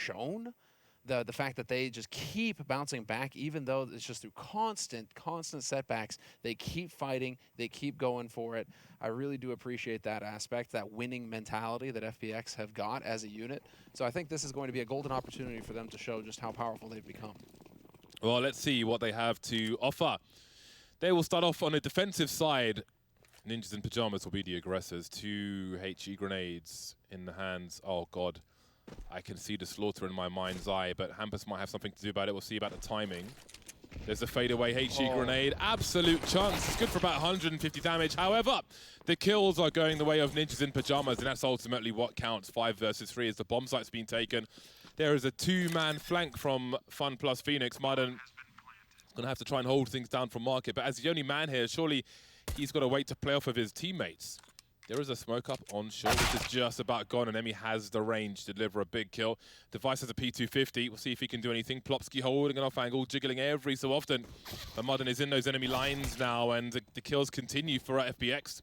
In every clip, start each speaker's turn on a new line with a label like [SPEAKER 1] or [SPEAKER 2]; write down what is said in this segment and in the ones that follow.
[SPEAKER 1] shown. The fact that they just keep bouncing back, even though it's just through constant setbacks, they keep fighting, they keep going for it. I really do appreciate that aspect, that winning mentality that FPX have got as a unit. So I think this is going to be a golden opportunity for them to show just how powerful they've become.
[SPEAKER 2] Well, let's see what they have to offer. They will start off on a defensive side. Ninjas in Pajamas will be the aggressors. 2 HE grenades in the hands. Oh, God. I can see the slaughter in my mind's eye, but Hampus might have something to do about it. We'll see about the timing. There's a fadeaway HE grenade. Absolute chunks. It's good for about 150 damage. However, the kills are going the way of Ninjas in Pajamas, and that's ultimately what counts. 5 versus 3 as the bomb site's been taken. There is a 2-man flank from Fun plus Phoenix. Martin going to have to try and hold things down from Market, but as the only man here, surely he's got to wait to play off of his teammates. There is a smoke up on shore, which is just about gone, and Emmy has the range to deliver a big kill. Device has a P250. We'll see if he can do anything. Plopsky holding an off angle, jiggling every so often. But Modern is in those enemy lines now, and the kills continue for FPX.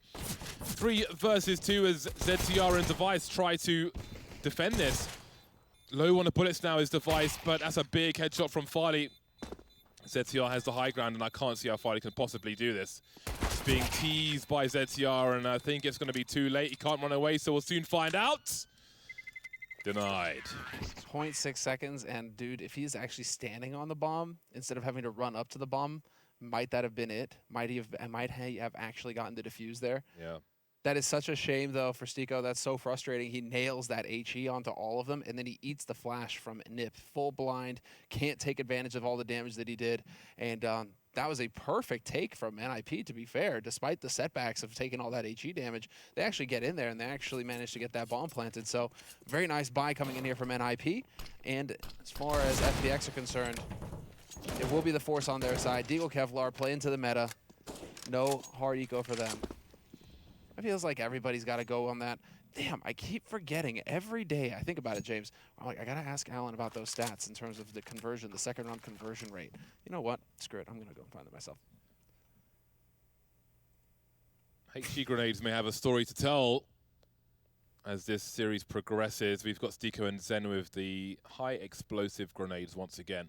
[SPEAKER 2] 3 versus 2 as ZCR and Device try to defend this. Low on the bullets now is Device, but that's a big headshot from Farley. ZCR has the high ground, and I can't see how Farley can possibly do this. It's being teased by ZCR, and I think it's going to be too late. He can't run away, so we'll soon find out. Denied.
[SPEAKER 1] 0.6 seconds, and dude, if he's actually standing on the bomb instead of having to run up to the bomb, might that have been it? Might he have actually gotten the defuse there?
[SPEAKER 2] Yeah.
[SPEAKER 1] That is such a shame, though, for Stico. That's so frustrating. He nails that HE onto all of them, and then he eats the flash from Nip. Full blind, can't take advantage of all the damage that he did. And that was a perfect take from NIP, to be fair. Despite the setbacks of taking all that HE damage, they actually get in there, and they actually managed to get that bomb planted. So very nice buy coming in here from NIP. And as far as FPX are concerned, it will be the force on their side. Deagle Kevlar play into the meta. No hard eco for them. It feels like everybody's got to go on that. Damn, I keep forgetting every day. I think about it, James. I'm like, I got to ask Alan about those stats in terms of the conversion, the second round conversion rate. You know what? Screw it. I'm going to go and find them myself.
[SPEAKER 2] HE grenades may have a story to tell as this series progresses. We've got Stico and Zen with the high explosive grenades once again.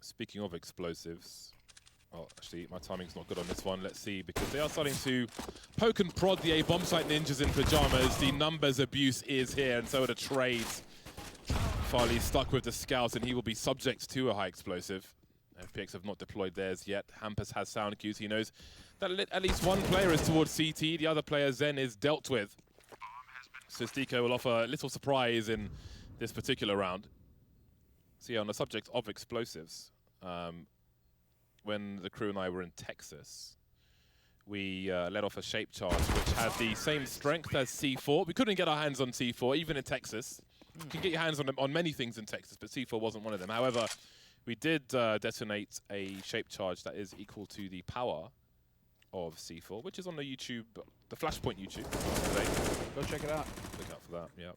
[SPEAKER 2] Speaking of explosives, oh, actually, my timing's not good on this one. Let's see, because they are starting to poke and prod the A-bomb site Ninjas in Pajamas. The numbers abuse is here, and so are the trades. Farley's stuck with the scouts, and he will be subject to a high explosive. FPX have not deployed theirs yet. Hampus has sound cues. He knows that at least one player is towards CT. The other player, Zen, is dealt with. So Stico will offer a little surprise in this particular round. So yeah, on the subject of explosives, when the crew and I were in Texas, we let off a shape charge which had the same strength as C4. We couldn't get our hands on C4, even in Texas. You can get your hands on many things in Texas, but C4 wasn't one of them. However, we did detonate a shape charge that is equal to the power of C4, which is on the YouTube, the Flashpoint YouTube today.
[SPEAKER 1] Go check it out.
[SPEAKER 2] Look out for that, yeah.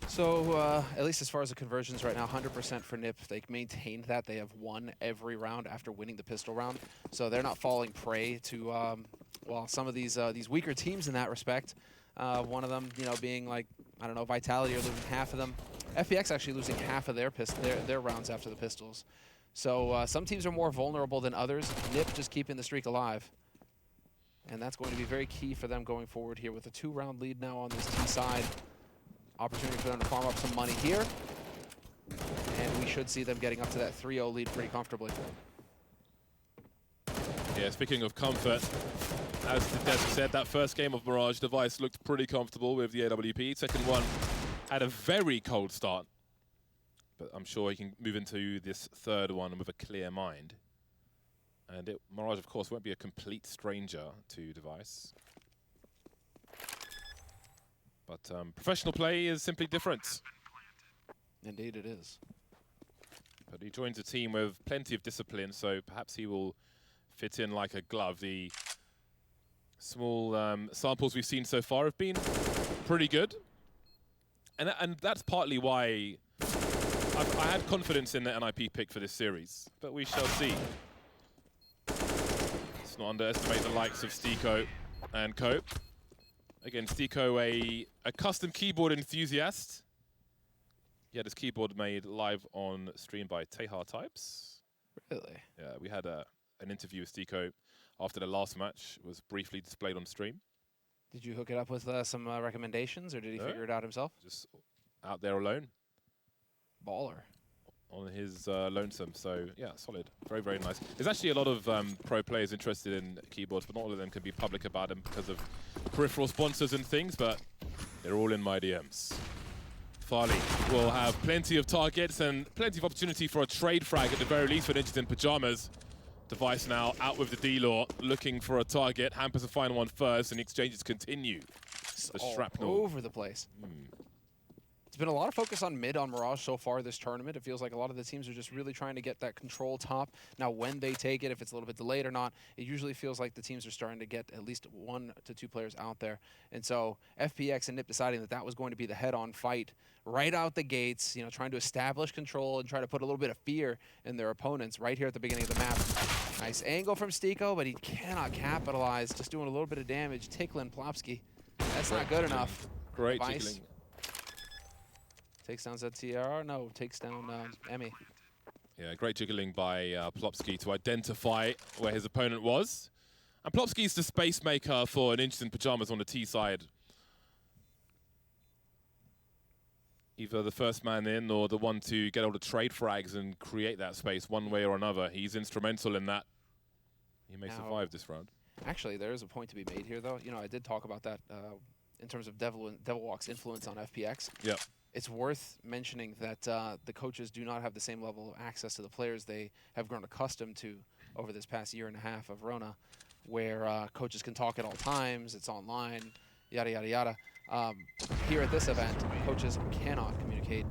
[SPEAKER 1] So, at least as far as the conversions right now, 100% for NIP. They maintained that. They have won every round after winning the pistol round. So they're not falling prey to, well, some of these weaker teams in that respect. One of them, you know, being like, I don't know, Vitality are losing half of them. FPX actually losing half of their rounds after the pistols. So some teams are more vulnerable than others. NIP just keeping the streak alive. And that's going to be very key for them going forward here with a 2-round lead now on this T side. Opportunity for them to farm up some money here. And we should see them getting up to that 3-0 lead pretty comfortably.
[SPEAKER 2] Yeah, speaking of comfort, as Des said, that first game of Mirage, Device looked pretty comfortable with the AWP. Second one had a very cold start. But I'm sure he can move into this third one with a clear mind. And Mirage, of course, won't be a complete stranger to Device. But professional play is simply different.
[SPEAKER 1] Indeed it is.
[SPEAKER 2] But he joins a team with plenty of discipline, so perhaps he will fit in like a glove. The small samples we've seen so far have been pretty good. And that's partly why I had confidence in the NIP pick for this series. But we shall see. Let's not underestimate the likes of Stico and Co. Again, Stico, a custom keyboard enthusiast. He had his keyboard made live on stream by Tehar Types.
[SPEAKER 1] Really?
[SPEAKER 2] Yeah, we had an interview with Stico after the last match. It was briefly displayed on stream.
[SPEAKER 1] Did you hook it up with some recommendations, or did he figure it out himself?
[SPEAKER 2] Just out there alone.
[SPEAKER 1] Baller.
[SPEAKER 2] On his lonesome, so yeah, solid. Very, very nice. There's actually a lot of pro players interested in keyboards, but not all of them can be public about them because of peripheral sponsors and things, but they're all in my DMs. Farley will have plenty of targets and plenty of opportunity for a trade frag at the very least for Ninjas in Pyjamas. Device now out with the D-Law, looking for a target. Hampers to find one first, and the exchanges continue. The shrapnel.
[SPEAKER 1] All over the place. It's been a lot of focus on mid on Mirage so far this tournament. It feels like a lot of the teams are just really trying to get that control top. Now, when they take it, if it's a little bit delayed or not, it usually feels like the teams are starting to get at least 1 to 2 players out there. And so FPX and NiP deciding that that was going to be the head-on fight right out the gates, you know, trying to establish control and try to put a little bit of fear in their opponents right here at the beginning of the map. Nice angle from Stico, but he cannot capitalize. Just doing a little bit of damage. Tickling Plopsky. That's not good enough.
[SPEAKER 2] Great
[SPEAKER 1] Device
[SPEAKER 2] jiggling.
[SPEAKER 1] takes down ZTR. No, takes down Emmy.
[SPEAKER 2] Yeah, great jiggling by Plopsky to identify where his opponent was. And Plopsky's the space maker for Ninjas in Pyjamas on the T side. Either the first man in or the one to get all the trade frags and create that space one way or another. He's instrumental in that. He may survive this round.
[SPEAKER 1] Actually, there is a point to be made here, though. You know, I did talk about that in terms of Devilwalk's influence on FPX.
[SPEAKER 2] Yep.
[SPEAKER 1] It's worth mentioning that the coaches do not have the same level of access to the players they have grown accustomed to over this past year and a half of Rona, where coaches can talk at all times, it's online, yada, yada, yada. Here at this event, coaches cannot communicate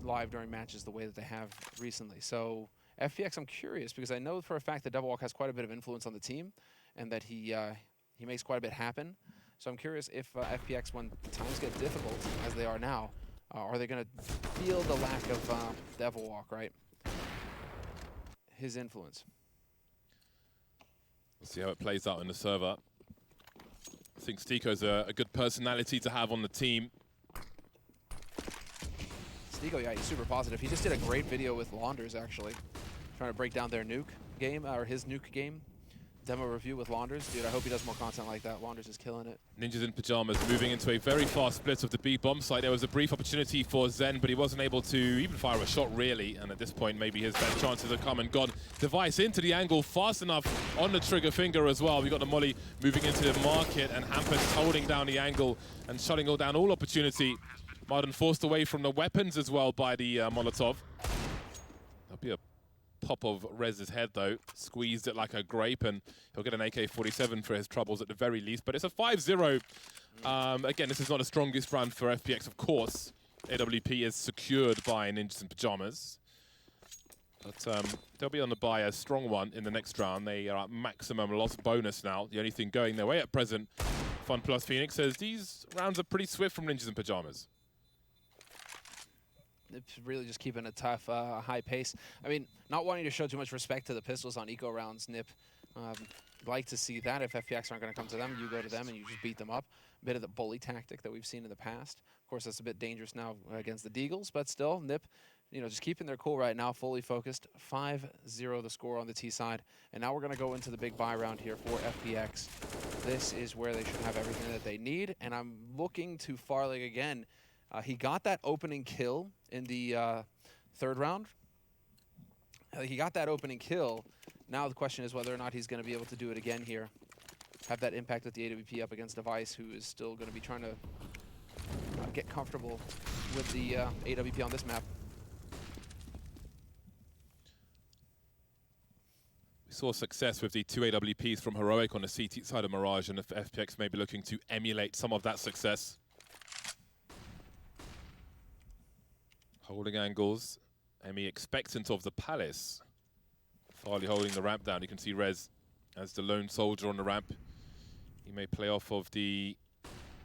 [SPEAKER 1] live during matches the way that they have recently. So FPX, I'm curious, because I know for a fact that Devilwalk has quite a bit of influence on the team and that he makes quite a bit happen. So I'm curious if FPX, when times get difficult, as they are now, are they going to feel the lack of Devilwalk, right? His influence.
[SPEAKER 2] We'll see how it plays out in the server. I think Stico's a good personality to have on the team.
[SPEAKER 1] Stico, yeah, he's super positive. He just did a great video with Launders, actually, trying to break down their nuke game, or his nuke game. Demo review with Launders. Dude, I hope he does more content like that. Launders is killing it.
[SPEAKER 2] Ninjas in Pyjamas moving into a very fast split of the B bomb site. There was a brief opportunity for Zen, but he wasn't able to even fire a shot, really. And at this point, maybe his best chances have come and gone. Device into the angle fast enough on the trigger finger as well. We got the molly moving into the market, and Hampus holding down the angle and shutting down all opportunity. Martin forced away from the weapons as well by the Molotov. That'll be a pop of Rez's head, though. Squeezed it like a grape, and he'll get an AK-47 for his troubles at the very least. But it's a 5-0. Again, this is not the strongest round for FPX, of course. AWP is secured by Ninjas in Pyjamas. But they'll be on the buy a strong one in the next round. They are at maximum loss bonus now. The only thing going their way at present. Fun Plus Phoenix says these rounds are pretty swift from Ninjas in Pyjamas.
[SPEAKER 1] It's really just keeping a tough, high pace. I mean, not wanting to show too much respect to the pistols on eco rounds, NiP. Like to see that. If FPX aren't going to come to them, you go to them and you just beat them up. A bit of the bully tactic that we've seen in the past. Of course, that's a bit dangerous now against the Deagles, but still, NiP, you know, just keeping their cool right now, fully focused. 5-0 the score on the T side. And now we're going to go into the big buy round here for FPX. This is where they should have everything that they need. And I'm looking to Farley again. He got that opening kill in the third round. He got that opening kill. Now the question is whether or not he's going to be able to do it again here. Have that impact with the AWP up against Device, who is still going to be trying to get comfortable with the AWP on this map.
[SPEAKER 2] We saw success with the 2 AWPs from Heroic on the CT side of Mirage, and if FPX may be looking to emulate some of that success. Holding angles. Emmy expectant of the Palace. Farley holding the ramp down. You can see Rez as the lone soldier on the ramp. He may play off of the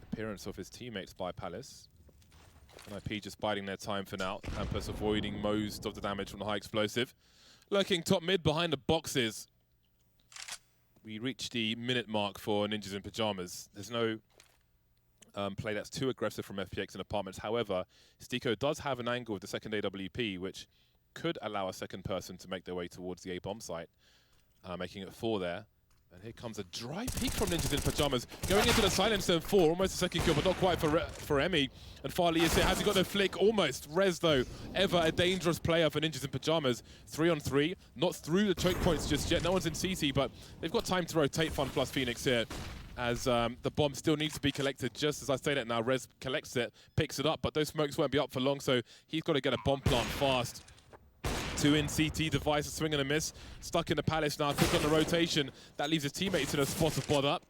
[SPEAKER 2] appearance of his teammates by Palace. And IP just biding their time for now. Campus avoiding most of the damage from the high explosive. Lurking top mid behind the boxes. We reached the minute mark for Ninjas in Pyjamas. There's no play that's too aggressive from FPX and Apartments. However, Stico does have an angle with the second AWP, which could allow a second person to make their way towards the A-bomb site, making it 4 there. And here comes a dry peek from Ninjas in Pajamas, going into the silencer and 4, almost a second kill, but not quite for Emmy. And Farley is here, has he got no flick? Almost. Rez, though, ever a dangerous player for Ninjas in Pajamas. 3 on 3, not through the choke points just yet. No one's in CT, but they've got time to rotate Fun plus Phoenix here, as the bomb still needs to be collected. Just as I say that now, Rez collects it, picks it up, but those smokes won't be up for long, so he's got to get a bomb plant fast. 2 in CT, Device, a swing and a miss. Stuck in the Palace now, quick on the rotation. That leaves his teammates in a spot of bod up.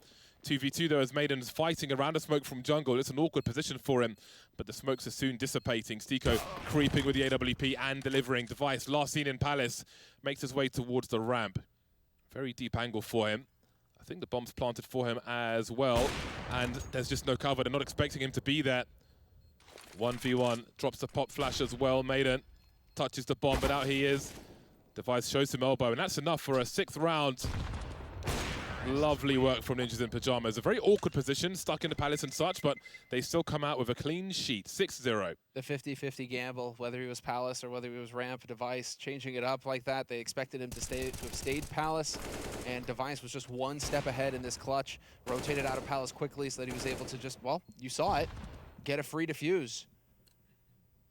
[SPEAKER 2] 2v2 though, as Maiden's fighting around the smoke from jungle. It's an awkward position for him, but the smokes are soon dissipating. Stico creeping with the AWP and delivering. Device, last seen in Palace, makes his way towards the ramp. Very deep angle for him. I think the bomb's planted for him as well, and there's just no cover. They're not expecting him to be there. 1v1, drops the pop flash as well. Maiden touches the bomb, but out he is. Device shows him elbow, and that's enough for a 6th round. Lovely work from Ninjas in Pajamas. A very awkward position, stuck in the Palace and such, but they still come out with a clean sheet, 6-0.
[SPEAKER 1] The 50-50 gamble, whether he was Palace or whether he was ramp, Device changing it up like that. They expected him to have stayed Palace, and Device was just one step ahead in this clutch. Rotated out of Palace quickly so that he was able to just, well, you saw it, get a free defuse.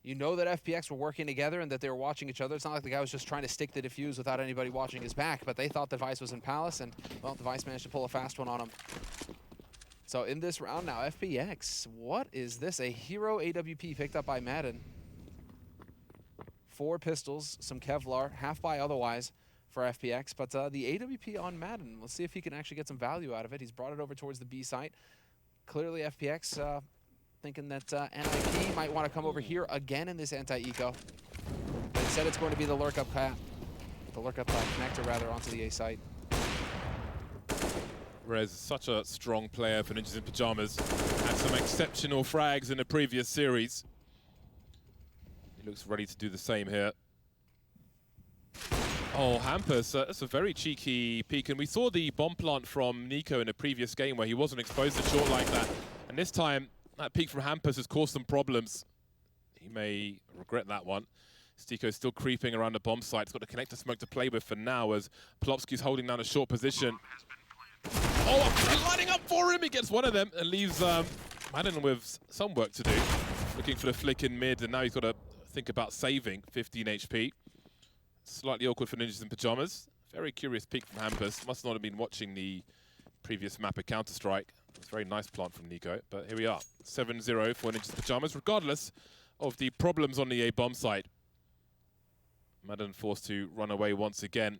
[SPEAKER 1] You know that FPX were working together and that they were watching each other. It's not like the guy was just trying to stick the defuse without anybody watching his back, but they thought Device was in Palace, and, well, Device managed to pull a fast one on him. So in this round now, FPX, what is this? A hero AWP picked up by Madden. 4 pistols, some Kevlar, half buy otherwise for FPX, but the AWP on Madden, let's see if he can actually get some value out of it. He's brought it over towards the B site. Clearly FPX thinking that NIP might want to come over here again in this anti-eco. But instead it's going to be the lurk-up connector rather onto the A site.
[SPEAKER 2] Rez, such a strong player for Ninjas in Pajamas. Had some exceptional frags in the previous series. He looks ready to do the same here. Oh, Hampus, that's a very cheeky peek. And we saw the bomb plant from Nico in a previous game where he wasn't exposed to short like that. And this time, that peek from Hampus has caused some problems. He may regret that one. Stico's still creeping around the bomb site. He's got a connector smoke to play with for now as Plopsky's holding down a short position. Oh, lining up for him! He gets one of them and leaves Madden with some work to do. Looking for the flick in mid, and now he's got to think about saving 15 HP. Slightly awkward for Ninjas in Pajamas. Very curious peek from Hampus. Must not have been watching the previous Mapa Counter-Strike. It's a very nice plant from Nico, but here we are. 7-0 for Ninjas Pajamas, regardless of the problems on the A-bomb site. Madden forced to run away once again.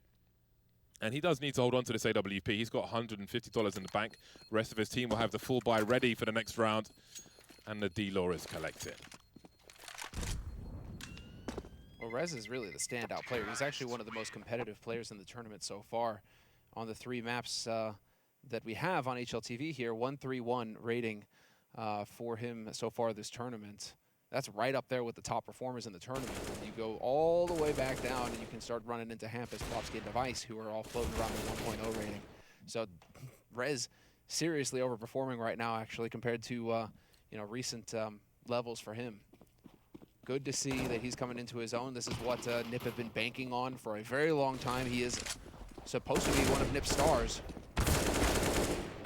[SPEAKER 2] And he does need to hold on to this AWP. He's got $150 in the bank. The rest of his team will have the full buy ready for the next round. And the D-Lore is collected.
[SPEAKER 1] Well, Rez is really the standout player. He's actually one of the most competitive players in the tournament so far. On the 3 maps that we have on HLTV here, 131 rating for him so far this tournament. That's right up there with the top performers in the tournament. You go all the way back down and you can start running into Hampus, Plopsky, and Device, who are all floating around the 1.0 rating. So Rez seriously overperforming right now, actually, compared to recent levels for him. Good to see that he's coming into his own. This is what NIP have been banking on for a very long time. He is supposed to be one of NIP's stars.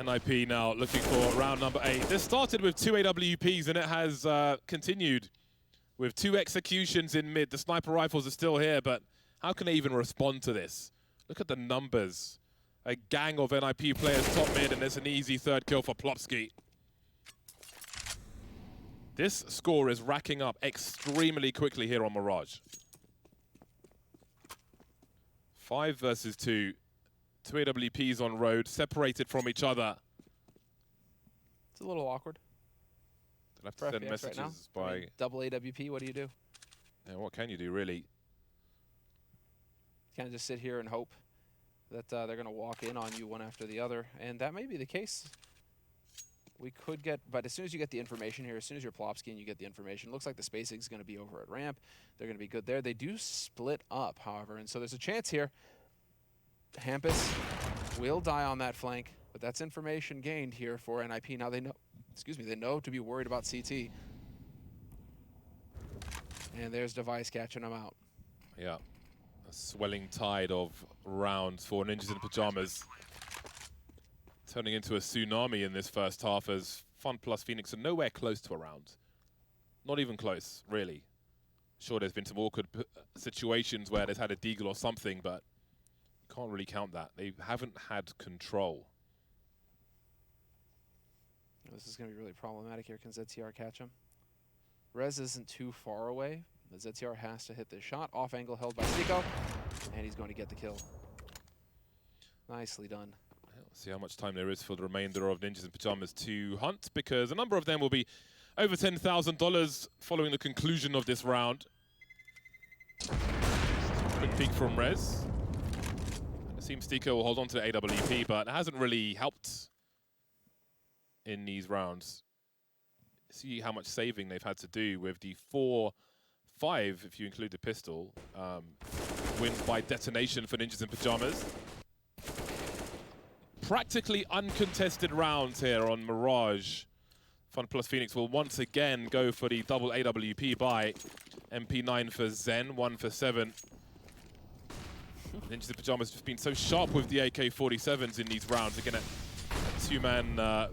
[SPEAKER 2] NIP now looking for round number 8. This started with 2 AWPs and it has continued with 2 executions in mid. The sniper rifles are still here, but how can they even respond to this? Look at the numbers. A gang of NIP players top mid, and there's an easy 3rd kill for Plopsky. This score is racking up extremely quickly here on Mirage. 5 versus 2. 2 AWPs on road, separated from each other.
[SPEAKER 1] It's a little awkward.
[SPEAKER 2] They'll have to send messages
[SPEAKER 1] right
[SPEAKER 2] by...
[SPEAKER 1] I mean, double AWP, what do you do?
[SPEAKER 2] Yeah, what can you do, really?
[SPEAKER 1] Kind of just sit here and hope that they're going to walk in on you one after the other. And that may be the case. We could get, but as soon as you get the information here, as soon as you're Plopsky and you get the information, looks like the spacing is going to be over at ramp. They're going to be good there. They do split up, however, and so there's a chance here. Hampus will die on that flank, but that's information gained here for NIP. Now they know excuse me, they know to be worried about CT. And there's Device catching them out.
[SPEAKER 2] Yeah, a swelling tide of rounds for Ninjas in Pajamas. Turning into a tsunami in this first half as Fun plus Phoenix are nowhere close to a round. Not even close, really. Sure, there's been some awkward situations where they've had a deagle or something, but you can't really count that. They haven't had control.
[SPEAKER 1] This is going to be really problematic here. Can ZTR catch him? Rez isn't too far away. The ZTR has to hit this shot. Off angle held by Stico, and he's going to get the kill. Nicely done.
[SPEAKER 2] Let's see how much time there is for the remainder of Ninjas in Pajamas to hunt, because a number of them will be over $10,000 following the conclusion of this round. Quick peek from Rez. It seems Stico will hold on to the AWP, but it hasn't really helped in these rounds. See how much saving they've had to do with the 4-5, if you include the pistol. Wins by detonation for Ninjas in Pajamas. Practically uncontested rounds here on Mirage. Fun plus Phoenix will once again go for the double AWP buy. MP9 for Zen, 1 for 7. Ninjas in Pajamas just been so sharp with the AK-47s in these rounds. Again, a two-man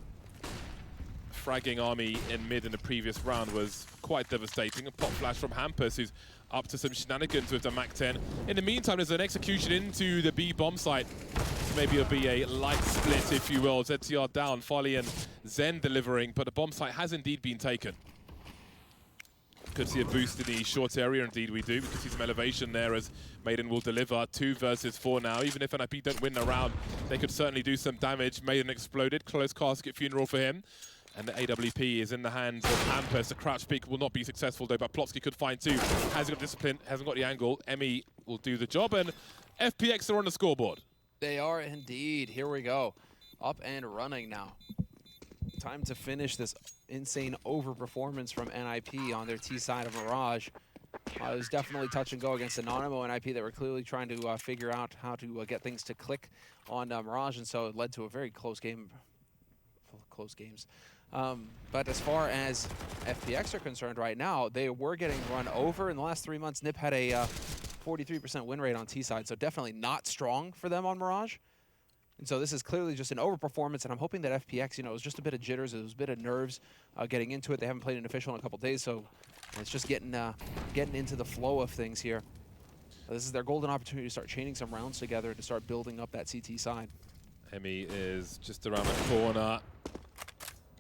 [SPEAKER 2] fragging army in mid in the previous round was quite devastating. A pop flash from Hampus, who's up to some shenanigans with the MAC-10. In the meantime, there's an execution into the B bomb site. Maybe it'll be a light split, if you will. ZTR down, Farley and Zen delivering, but the bomb site has indeed been taken. Could see a boost in the short area, indeed we do. We can see some elevation there as Maiden will deliver 2 versus 4 now. Even if NIP don't win the round, they could certainly do some damage. Maiden exploded, close casket funeral for him. And the AWP is in the hands of Hampus. The crouch peek will not be successful though, but Plopsky could find 2. Hasn't got discipline, hasn't got the angle. Emmy will do the job, and FPX are on the scoreboard.
[SPEAKER 1] They are indeed. Here we go. Up and running now. Time to finish this insane overperformance from NIP on their T side of Mirage. It was definitely touch and go against Anonymous NIP that were clearly trying to figure out how to get things to click on Mirage, and so it led to a very close game. Close games. But as far as FPX are concerned right now, they were getting run over. In the last 3 months, NIP had a 43% win rate on T side, so definitely not strong for them on Mirage. And so this is clearly just an overperformance, and I'm hoping that FPX, it was just a bit of jitters, it was a bit of nerves getting into it. They haven't played an official in a couple days, so it's just getting into the flow of things here. This is their golden opportunity to start chaining some rounds together to start building up that CT side.
[SPEAKER 2] Emmy is just around the corner.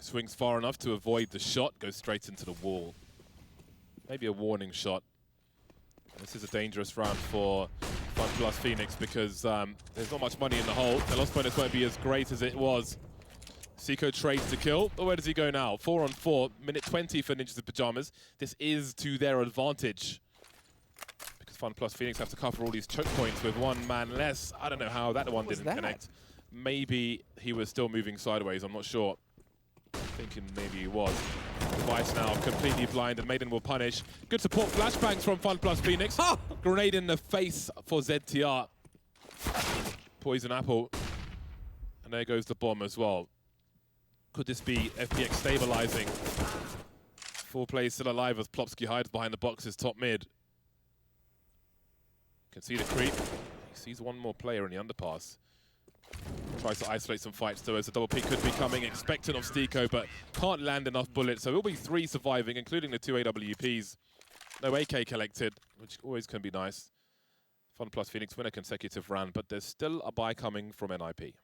[SPEAKER 2] Swings far enough to avoid the shot, goes straight into the wall. Maybe a warning shot. This is a dangerous round for Fun plus Phoenix because there's not much money in the hole. The loss bonus won't be as great as it was. Seiko trades to kill, but where does he go now? 4 on 4, minute 20 for Ninjas in Pajamas. This is to their advantage because Fun plus Phoenix have to cover all these choke points with 1 man less. I don't know how that one didn't connect. Maybe he was still moving sideways, I'm not sure. Thinking maybe he was. Device now completely blind, and Maiden will punish. Good support flashbangs from Fun plus Phoenix. Grenade in the face for ZTR. Poison apple. And there goes the bomb as well. Could this be FPX stabilizing? Full play still alive as Plopsky hides behind the boxes top mid. Can see the creep. He sees one more player in the underpass. Tries to isolate some fights though, as a double peek could be coming, expectant of Stico, but can't land enough bullets. So it will be 3 surviving, including the 2 AWPs. No AK collected, which always can be nice. Fun plus Phoenix win a consecutive round, but there's still a buy coming from NIP.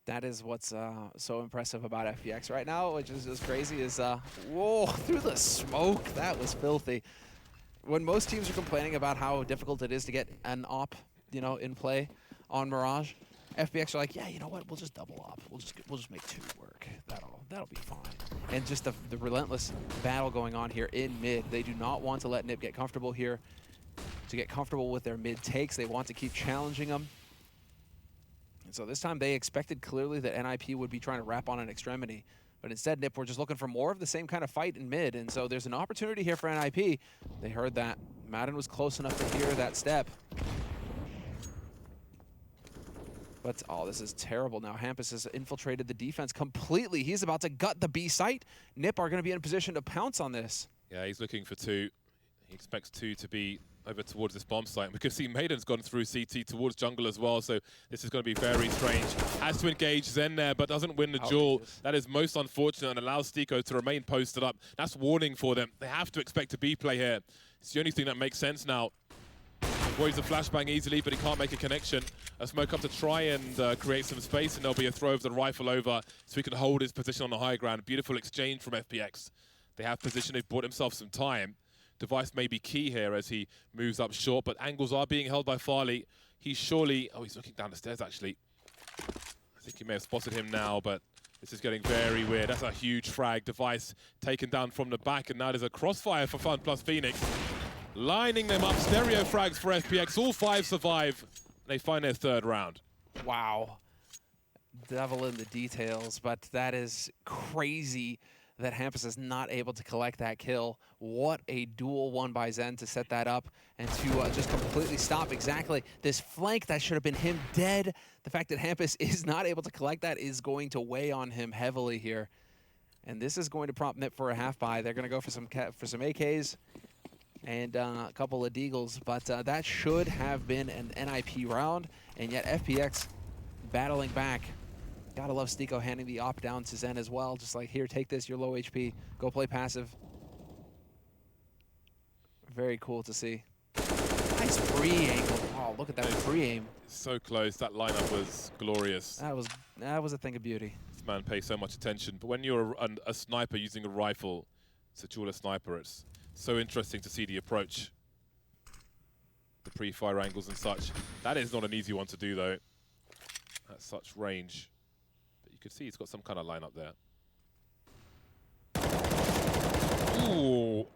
[SPEAKER 1] That is what's so impressive about FPX right now, which is just crazy, is, whoa, through the smoke. That was filthy. When most teams are complaining about how difficult it is to get an op, in play on Mirage, FPX are like, yeah, you know what? We'll just double op. We'll just make 2 work. That'll be fine. And just the relentless battle going on here in mid. They do not want to let NIP get comfortable here. To get comfortable with their mid takes, they want to keep challenging them. And so this time they expected clearly that NIP would be trying to wrap on an extremity. But instead, NIP were just looking for more of the same kind of fight in mid. And so there's an opportunity here for NIP. They heard that. Madden was close enough to hear that step. But, oh, this is terrible now. Hampus has infiltrated the defense completely. He's about to gut the B site. Nip are going to be in a position to pounce on this.
[SPEAKER 2] Yeah, he's looking for 2. He expects 2 to be over towards this bomb site. We can see Maiden's gone through CT towards jungle as well, so this is going to be very strange. Has to engage Zen there, but doesn't win the duel. That is most unfortunate and allows Stico to remain posted up. That's warning for them. They have to expect a B play here. It's the only thing that makes sense now. Avoids the flashbang easily, but he can't make a connection. A smoke up to try and create some space, and there'll be a throw of the rifle over so he can hold his position on the high ground. Beautiful exchange from FPX. They have position, they've bought themselves some time. Device may be key here as he moves up short, but angles are being held by Farley. He's surely... Oh, he's looking down the stairs, actually. I think he may have spotted him now, but this is getting very weird. That's a huge frag. Device taken down from the back, and now there's a crossfire for Fun plus Phoenix. Lining them up, stereo frags for FPX. All 5 survive. They find their 3rd round.
[SPEAKER 1] Wow. Devil in the details, but that is crazy that Hampus is not able to collect that kill. What a duel won by Zen to set that up and to just completely stop exactly this flank that should have been him dead. The fact that Hampus is not able to collect that is going to weigh on him heavily here. And this is going to prompt Nip for a half buy. They're going to go for some AKs and a couple of deagles, but that should have been an NIP round, and yet FPX battling back. Gotta love Stico handing the op down to Zen as well, just like, here, take this, you're low HP, go play passive. Very cool to see. Nice free angle. Oh, look at that free aim.
[SPEAKER 2] So close, that lineup was glorious.
[SPEAKER 1] That was a thing of beauty.
[SPEAKER 2] This man pays so much attention, but when you're a sniper using a rifle, it's a jeweler sniper, it's so interesting to see the approach. The pre-fire angles and such. That is not an easy one to do though, at such range. But you can see he's got some kind of line up there. Ooh.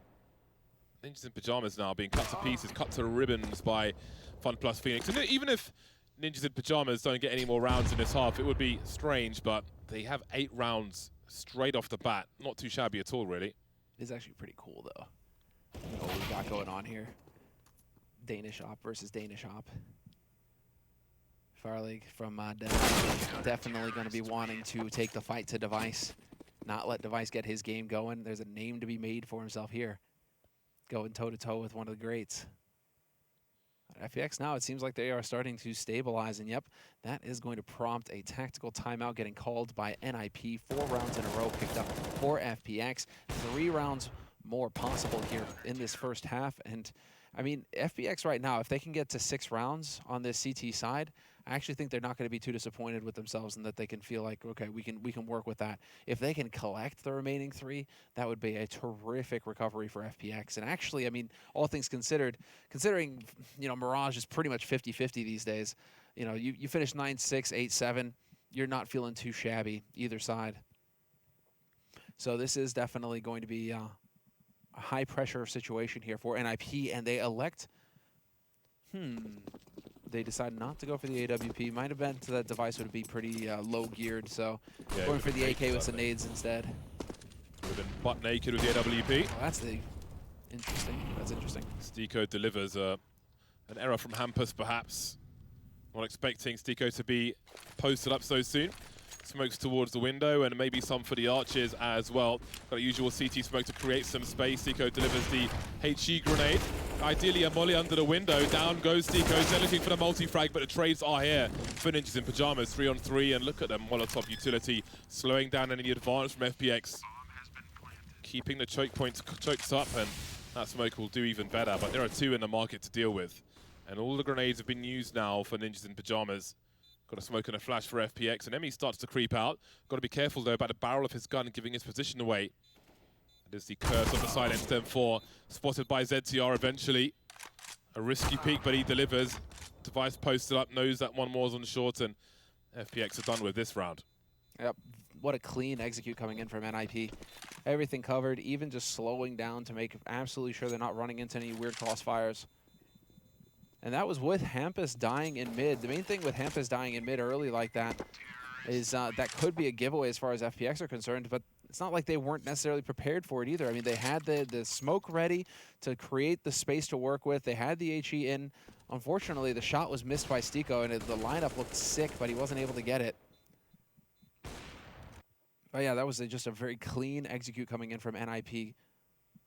[SPEAKER 2] Ninjas in Pajamas now being cut to pieces, cut to ribbons by Fun plus Phoenix. And even if Ninjas in Pajamas don't get any more rounds in this half, it would be strange, but they have 8 rounds straight off the bat. Not too shabby at all, really.
[SPEAKER 1] It is actually pretty cool, though. What we got going on here. Danish op versus Danish op. Farley from Denmark definitely going to be wanting to take the fight to Device. Not let Device get his game going. There's a name to be made for himself here. Going toe-to-toe with one of the greats. FPX now, it seems like they are starting to stabilize, and yep, that is going to prompt a tactical timeout getting called by NIP. 4 rounds in a row picked up for FPX. 3 rounds more possible here in this first half, and I mean, FPX right now, if they can get to 6 rounds on this CT side, I actually think they're not going to be too disappointed with themselves, and that they can feel like, okay, we can work with that. If they can collect the remaining 3, that would be a terrific recovery for FPX. And actually, I mean, all things considered, considering, you know, Mirage is pretty much 50-50 these days. You know, you finish 9-6, 8-7, you're not feeling too shabby either side. So this is definitely going to be a high pressure situation here for NIP, and they elect. They decide not to go for the AWP. Might have been so that Device would be pretty low geared, so yeah, going for the AK with some nades instead.
[SPEAKER 2] Would have been butt naked with the AWP.
[SPEAKER 1] Oh, that's interesting. That's interesting.
[SPEAKER 2] Stico delivers an error from Hampus, perhaps. Not expecting Stico to be posted up so soon. Smokes towards the window, and maybe some for the archers as well. Got a usual CT smoke to create some space. Stico delivers the HE grenade. Ideally a molly under the window. Down goes Stico. They're looking for the multi-frag, but the trades are here for Ninjas in Pajamas. 3-on-3, and look at the Molotov utility, slowing down any advance from FPX. Keeping the choke points choked up, and that smoke will do even better, but there are 2 in the market to deal with. And all the grenades have been used now for Ninjas in Pajamas. Got a smoke and a flash for FPX, and Emmy starts to creep out. Got to be careful, though, about the barrel of his gun giving his position away. It is the curse of the silenced M4, spotted by ZTR eventually. A risky peek, but he delivers. Device posted up, knows that one more is on short, and FPX are done with this round.
[SPEAKER 1] Yep, what a clean execute coming in from NIP. Everything covered, even just slowing down to make absolutely sure they're not running into any weird crossfires. And that was with Hampus dying in mid. The main thing with Hampus dying in mid early like that is that could be a giveaway as far as FPX are concerned, but it's not like they weren't necessarily prepared for it either. I mean, they had the smoke ready to create the space to work with. They had the HE in Unfortunately, the shot was missed by Stico, and the lineup looked sick, but he wasn't able to get it. But yeah, that was just a very clean execute coming in from NIP.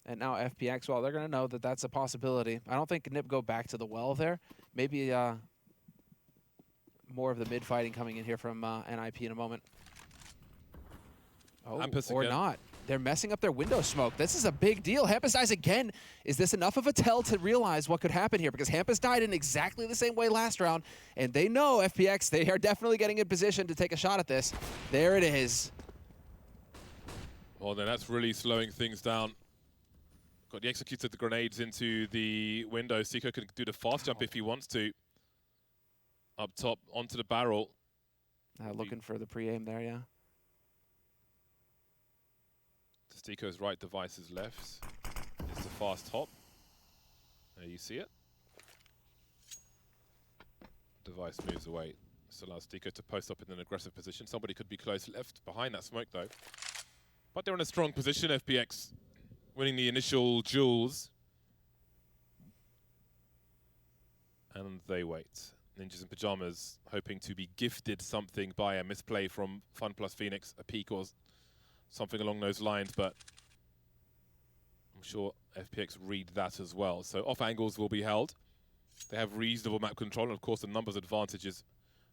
[SPEAKER 1] And now FPX, well, they're going to know that that's a possibility. I don't think NIP go back to the well there. Maybe more of the mid fighting coming in here from NIP in a moment. Oh, or
[SPEAKER 2] again.
[SPEAKER 1] not. They're messing up their window smoke. This is a big deal. Hampus dies again. Is this enough of a tell to realize what could happen here? Because Hampus died in exactly the same way last round, and they know FPX, they are definitely getting in position to take a shot at this. There it is.
[SPEAKER 2] Well, then that's really slowing things down. Got the executed the grenades into the window. Stico can do the fast jump if he wants to. Up top, onto the barrel.
[SPEAKER 1] Looking for the pre-aim there, yeah.
[SPEAKER 2] Stico's right, Device's left. It's the fast hop. There you see it. Device moves away. This allows Stico to post up in an aggressive position. Somebody could be close left behind that smoke though. But they're in a strong position, FPX. Winning the initial duels. And they wait. Ninjas in Pajamas hoping to be gifted something by a misplay from Fun Plus Phoenix, a peek or something along those lines, but I'm sure FPX read that as well. So off angles will be held. They have reasonable map control, and of course the numbers advantage is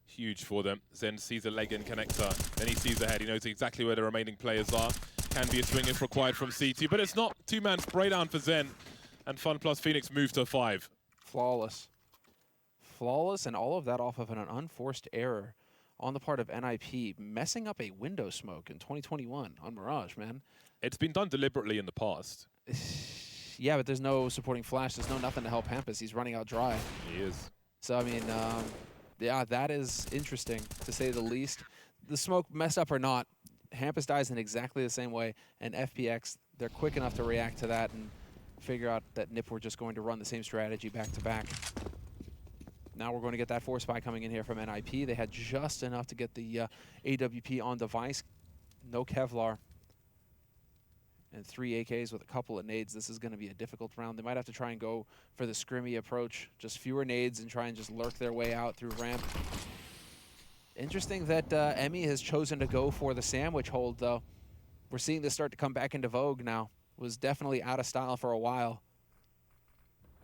[SPEAKER 2] huge for them. Zen sees a leg in connector, then he sees the head. He knows exactly where the remaining players are. Can be a swing if required from CT, but it's not. Two-man spray down for Zen, and Fun Plus Phoenix move to 5.
[SPEAKER 1] Flawless. Flawless, and all of that off of an unforced error on the part of NIP, messing up a window smoke in 2021 on Mirage, man.
[SPEAKER 2] It's been done deliberately in the past.
[SPEAKER 1] Yeah, but there's no supporting flash. There's nothing to help Hampus. He's running out dry.
[SPEAKER 2] He is.
[SPEAKER 1] So, I mean, yeah, that is interesting, to say the least. The smoke messed up or not, Hampus dies in exactly the same way, and FPX, they're quick enough to react to that and figure out that NIP were just going to run the same strategy back to back. Now we're going to get that 4 spy coming in here from NIP. They had just enough to get the AWP on Device. No Kevlar. And 3 AKs with a couple of nades. This is going to be a difficult round. They might have to try and go for the scrimmy approach. Just fewer nades and try and just lurk their way out through ramp. Interesting that Emmy has chosen to go for the sandwich hold, though. We're seeing this start to come back into vogue now. Was definitely out of style for a while.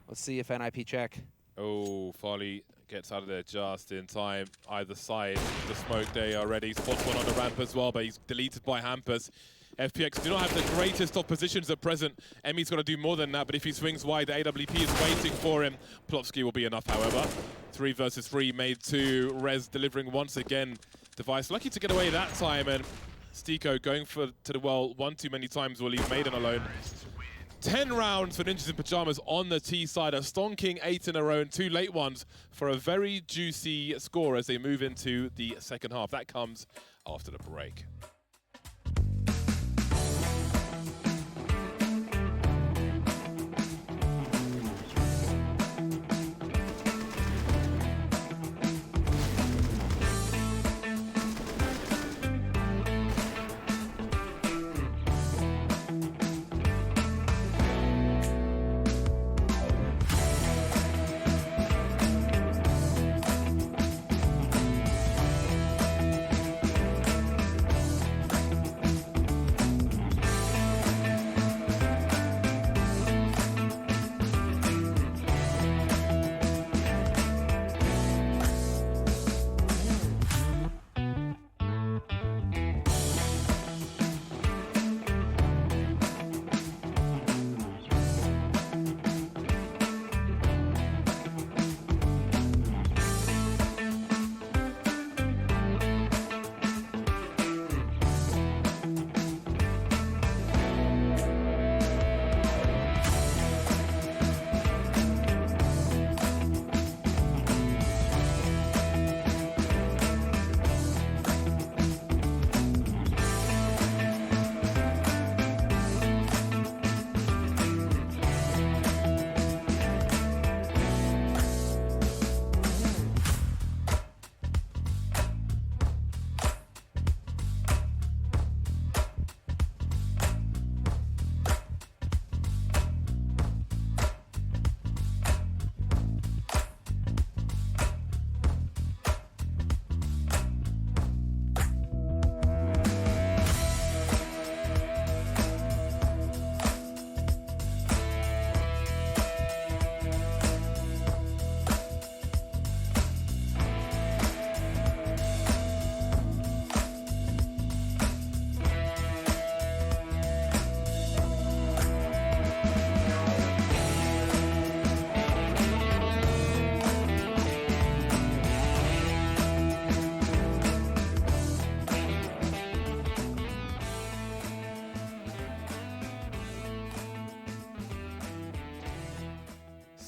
[SPEAKER 1] Let's see if NIP check.
[SPEAKER 2] Oh, Farley gets out of there just in time. Either side, the smoke, they are ready. Spots one on the ramp as well, but he's deleted by Hampus. FPX do not have the greatest of positions at present. Emmy's got to do more than that, but if he swings wide, the AWP is waiting for him. Plopsky will be enough, however. 3 versus 3 made 2. Rez delivering once again. Device lucky to get away that time, and Stico going to the well one too many times will leave Maiden alone. 10 rounds for Ninjas in Pajamas on the T side, a stonking 8 in a row and 2 late ones for a very juicy score as they move into the second half. That comes after the break.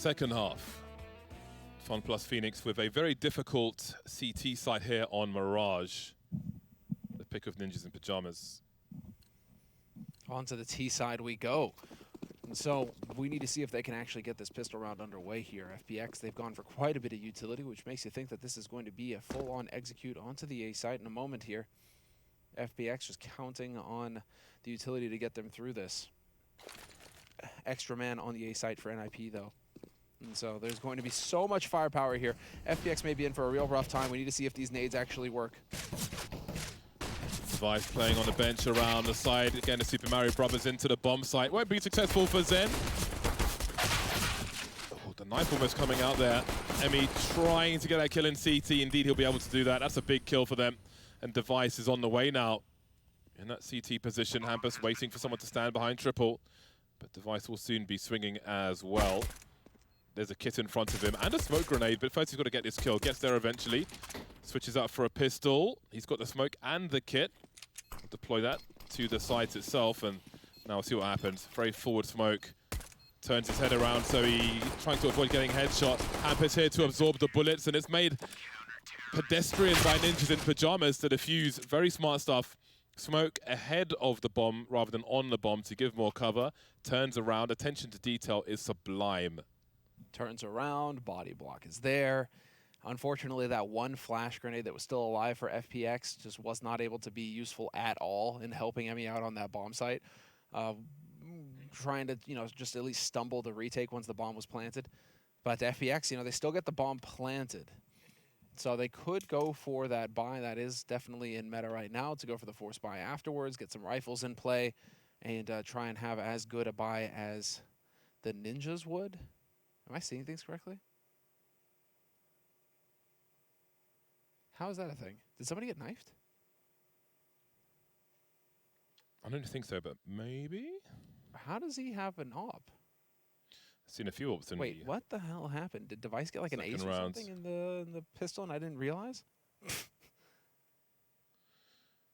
[SPEAKER 2] second half. Fun plus Phoenix with a very difficult CT side here on Mirage. The pick of Ninjas in Pajamas.
[SPEAKER 1] Onto the T side we go. And so we need to see if they can actually get this pistol round underway here. FPX, they've gone for quite a bit of utility, which makes you think that this is going to be a full-on execute onto the A site in a moment here. FPX just counting on the utility to get them through this. Extra man on the A site for NIP, though. And so there's going to be so much firepower here. FPX may be in for a real rough time. We need to see if these nades actually work.
[SPEAKER 2] Device playing on the bench around the side. Again, the Super Mario Brothers into the bomb site. Won't be successful for Zen. Oh, the knife almost coming out there. Emmy trying to get that kill in CT. Indeed, he'll be able to do that. That's a big kill for them. And Device is on the way now. In that CT position, Hampus waiting for someone to stand behind triple. But Device will soon be swinging as well. There's a kit in front of him and a smoke grenade, but first he's got to get this kill. Gets there eventually. Switches out for a pistol. He's got the smoke and the kit. Deploy that to the site itself, and now we'll see what happens. Very forward smoke. Turns his head around, so he's trying to avoid getting headshot. Hampus here to absorb the bullets, and it's made pedestrian by Ninjas in Pajamas to defuse. Very smart stuff. Smoke ahead of the bomb rather than on the bomb to give more cover. Turns around. Attention to detail is sublime.
[SPEAKER 1] Turns around, body block is there. Unfortunately, that one flash grenade that was still alive for FPX just was not able to be useful at all in helping Emmy out on that bomb site. Trying to, just at least stumble the retake once the bomb was planted. But FPX, they still get the bomb planted. So they could go for that buy. That is definitely in meta right now, to go for the force buy afterwards, get some rifles in play, and try and have as good a buy as the Ninjas would. Am I seeing things correctly? How is that a thing? Did somebody get knifed?
[SPEAKER 2] I don't think so, but maybe?
[SPEAKER 1] How does he have an op?
[SPEAKER 2] I've seen a few ops in
[SPEAKER 1] Wait, what the hell happened? Did Device get like an ace or something in the pistol and I didn't realize?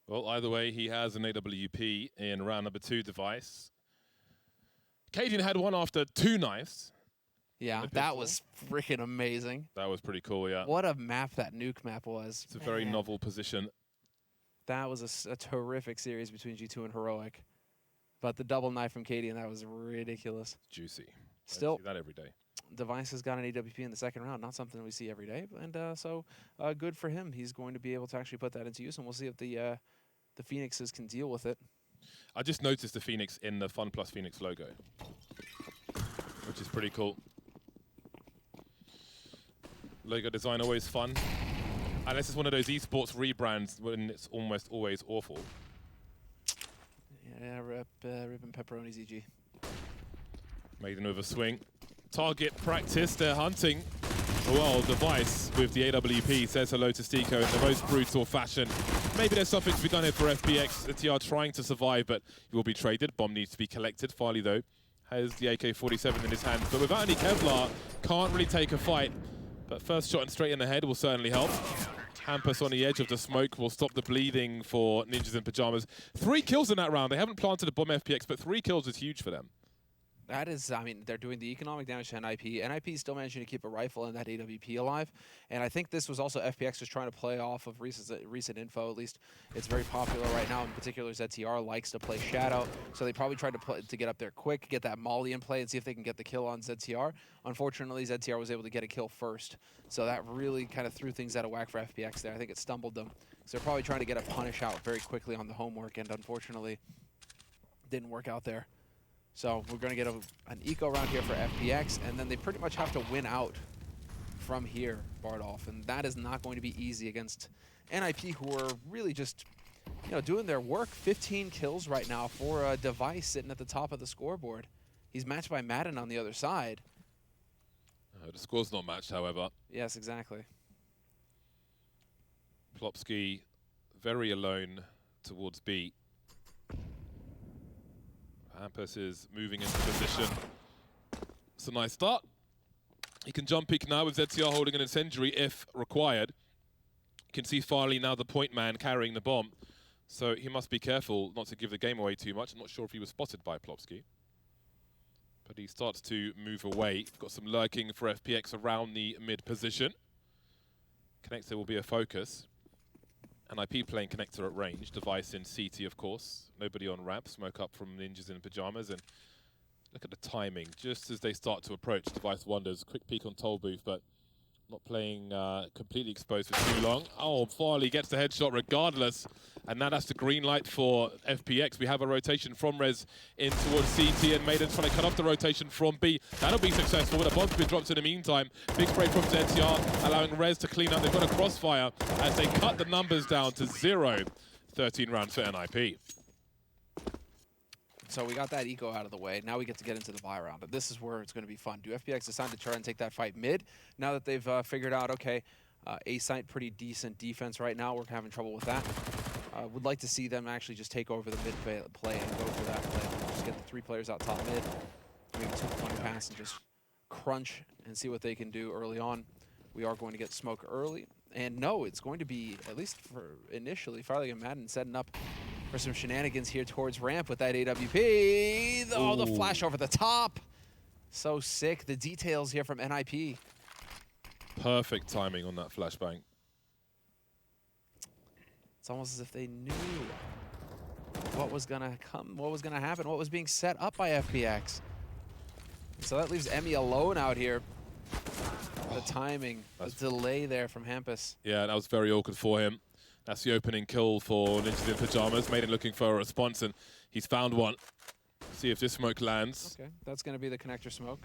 [SPEAKER 2] Well, either way, he has an AWP in round number 2. Device. Cadian had one after 2 knives.
[SPEAKER 1] Yeah, that was freaking amazing.
[SPEAKER 2] That was pretty cool, yeah.
[SPEAKER 1] What a map that nuke map was.
[SPEAKER 2] It's a very novel position.
[SPEAKER 1] That was a terrific series between G2 and Heroic. But the double knife from Cadian, that was ridiculous.
[SPEAKER 2] Juicy.
[SPEAKER 1] Still,
[SPEAKER 2] see that every day.
[SPEAKER 1] Device has got an AWP in the second round, not something we see every day. And so good for him. He's going to be able to actually put that into use, and we'll see if the Phoenixes can deal with it.
[SPEAKER 2] I just noticed the Phoenix in the Fun Plus Phoenix logo, which is pretty cool. Logo design always fun. And this is one of those esports rebrands when it's almost always awful.
[SPEAKER 1] Yeah, rip and pepperoni ZG.
[SPEAKER 2] Maiden with a swing. Target practice, they're hunting. Well, Device with the AWP says hello to Stico in the most brutal fashion. Maybe there's something to be done here for FPX. The TR trying to survive, but he will be traded. Bomb needs to be collected. Farley, though, has the AK-47 in his hands. But without any Kevlar, can't really take a fight. But first shot and straight in the head will certainly help. Hampus on the edge of the smoke will stop the bleeding for Ninjas in Pajamas. 3 kills in that round. They haven't planted a bomb FPX, but 3 kills is huge for them.
[SPEAKER 1] That is, they're doing the economic damage to NIP. NIP is still managing to keep a rifle and that AWP alive. And I think this was also FPX just trying to play off of recent info. At least it's very popular right now. In particular, ZTR likes to play Shadow. So they probably tried to get up there quick, get that molly in play, and see if they can get the kill on ZTR. Unfortunately, ZTR was able to get a kill first. So that really kind of threw things out of whack for FPX there. I think it stumbled them. So they're probably trying to get a punish out very quickly on the homework, and unfortunately, didn't work out there. So we're going to get an eco round here for FPX, and then they pretty much have to win out from here, Bardolph. And that is not going to be easy against NIP, who are really just, doing their work. 15 kills right now for a Device sitting at the top of the scoreboard. He's matched by Madden on the other side.
[SPEAKER 2] The score's not matched, however.
[SPEAKER 1] Yes, exactly.
[SPEAKER 2] Plopsky very alone towards B. Hampus is moving into position. It's a nice start. He can jump peek now with ZTR holding an incendiary if required. You can see Farley now the point man carrying the bomb. So he must be careful not to give the game away too much. I'm not sure if he was spotted by Plopsky. But he starts to move away. Got some lurking for FPX around the mid position. Connector will be a focus. NIP playing Connector at range. Device in CT, of course. Nobody on ramp. Smoke up from Ninjas in Pajamas. And look at the timing. Just as they start to approach, Device wonders. Quick peek on Toll Booth, but not playing completely exposed for too long. Oh, Farley gets the headshot regardless. And now that's the green light for FPX. We have a rotation from Rez in towards CT, and Maiden trying to cut off the rotation from B. That'll be successful, but a bomb's been dropped in the meantime. Big spray from ZTR, allowing Rez to clean up. They've got a crossfire as they cut the numbers down to 0. 13 rounds for NIP.
[SPEAKER 1] So we got that eco out of the way. Now we get to get into the buy round. And this is where it's going to be fun. Do FPX decide to try and take that fight mid? Now that they've figured out, okay, A-site, pretty decent defense right now. We're having trouble with that. Would like to see them actually just take over the mid play and go for that play. Just get the 3 players out top mid, maybe 2-point pass, and just crunch and see what they can do early on. We are going to get smoke early. And no, it's going to be, at least for initially, Farley and Madden setting up for some shenanigans here towards ramp with that AWP. Oh, the flash over the top. So sick. The details here from NIP.
[SPEAKER 2] Perfect timing on that flashbang.
[SPEAKER 1] It's almost as if they knew what was going to come, what was going to happen, what was being set up by FPX. So that leaves Emmy alone out here. The timing, the delay there from Hampus.
[SPEAKER 2] Yeah, that was very awkward for him. That's the opening kill for Ninjas in Pajamas. Maiden looking for a response, and he's found one. See if this smoke lands.
[SPEAKER 1] Okay, that's going to be the connector smoke.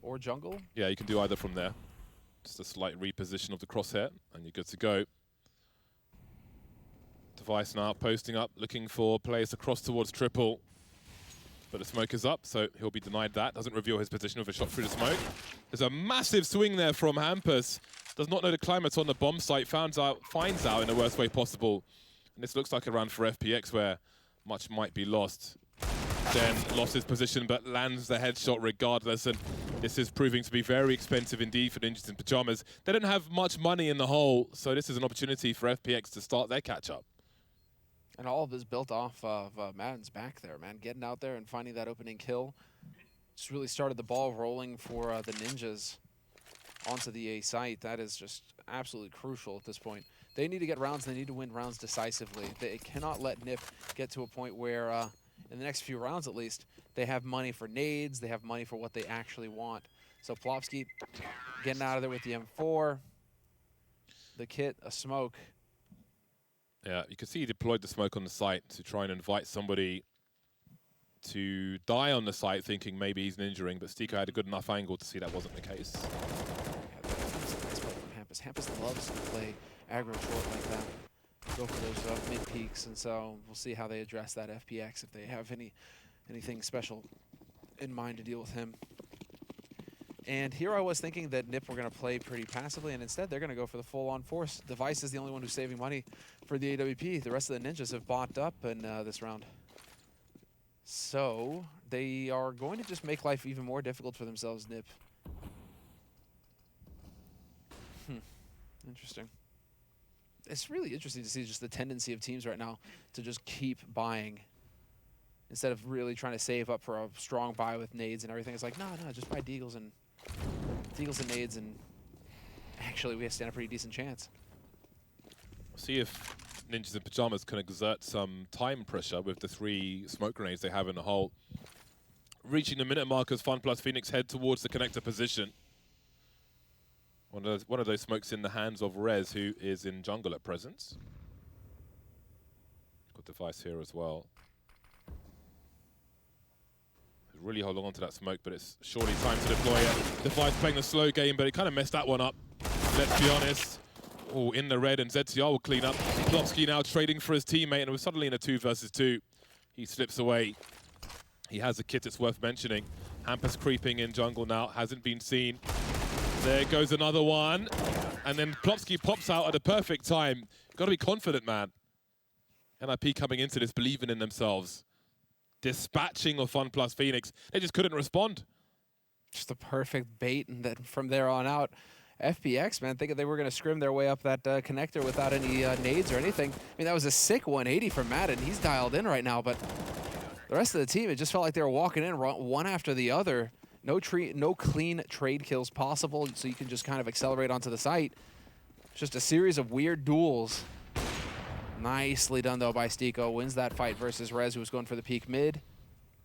[SPEAKER 1] Or jungle.
[SPEAKER 2] Yeah, you can do either from there. Just a slight reposition of the crosshair, and you're good to go. Device now posting up, looking for players across towards triple. But the smoke is up, so he'll be denied that. Doesn't reveal his position with a shot through the smoke. There's a massive swing there from Hampus. Does not know the climate on the bomb site, finds out in the worst way possible. And this looks like a round for FPX where much might be lost. Then lost his position, but lands the headshot regardless. And this is proving to be very expensive indeed for Ninjas in Pajamas. They don't have much money in the hole, so this is an opportunity for FPX to start their catch-up.
[SPEAKER 1] And all of this built off of Madden's back there, man. Getting out there and finding that opening kill. Just really started the ball rolling for the Ninjas onto the A site. That is just absolutely crucial at this point. They need to get rounds. They need to win rounds decisively. They cannot let NIP get to a point where, in the next few rounds at least, they have money for nades. They have money for what they actually want. So Plopsky getting out of there with the M4. The kit, a smoke.
[SPEAKER 2] Yeah, you can see he deployed the smoke on the site to try and invite somebody to die on the site, thinking maybe he's ninjuring, but Stiko had a good enough angle to see that wasn't the case.
[SPEAKER 1] Yeah, that's what Hampus loves to play aggro short like that. Go for those mid peaks, and so we'll see how they address that FPX if they have anything special in mind to deal with him. And here I was thinking that NIP were going to play pretty passively, and instead they're going to go for the full-on force. Device is the only one who's saving money for the AWP. The rest of the Ninjas have bought up in this round. So they are going to just make life even more difficult for themselves, NIP. Interesting. It's really interesting to see just the tendency of teams right now to just keep buying instead of really trying to save up for a strong buy with nades and everything. It's like, no, just buy deagles and nades, and actually we stand a pretty decent chance.
[SPEAKER 2] See if Ninjas in Pajamas can exert some time pressure with the 3 smoke grenades they have in the hole. Reaching the minute markers, Fun plus Phoenix head towards the connector position. One of those smokes in the hands of Rez, who is in jungle at present. Got Device here as well. Really holding on to that smoke, but it's surely time to deploy it. Device playing the slow game, but it kind of messed that one up. Let's be honest. Oh, in the red, and ZTR will clean up. Plopsky now trading for his teammate, and we're suddenly in a 2 versus 2. He slips away. He has a kit that's worth mentioning. Hampus creeping in jungle now, hasn't been seen. There goes another one. And then Plopsky pops out at the perfect time. Got to be confident, man. NIP coming into this, believing in themselves. Dispatching of Fun plus Phoenix. They just couldn't respond.
[SPEAKER 1] Just a perfect bait, and then from there on out, FPX, man, thinking they were going to scrim their way up that connector without any nades or anything. I mean, that was a sick 180 from Madden. He's dialed in right now, but the rest of the team, it just felt like they were walking in one after the other. No clean trade kills possible, so you can just kind of accelerate onto the site. Just a series of weird duels. Nicely done, though, by Stiko. Wins that fight versus Rez, who was going for the peak mid.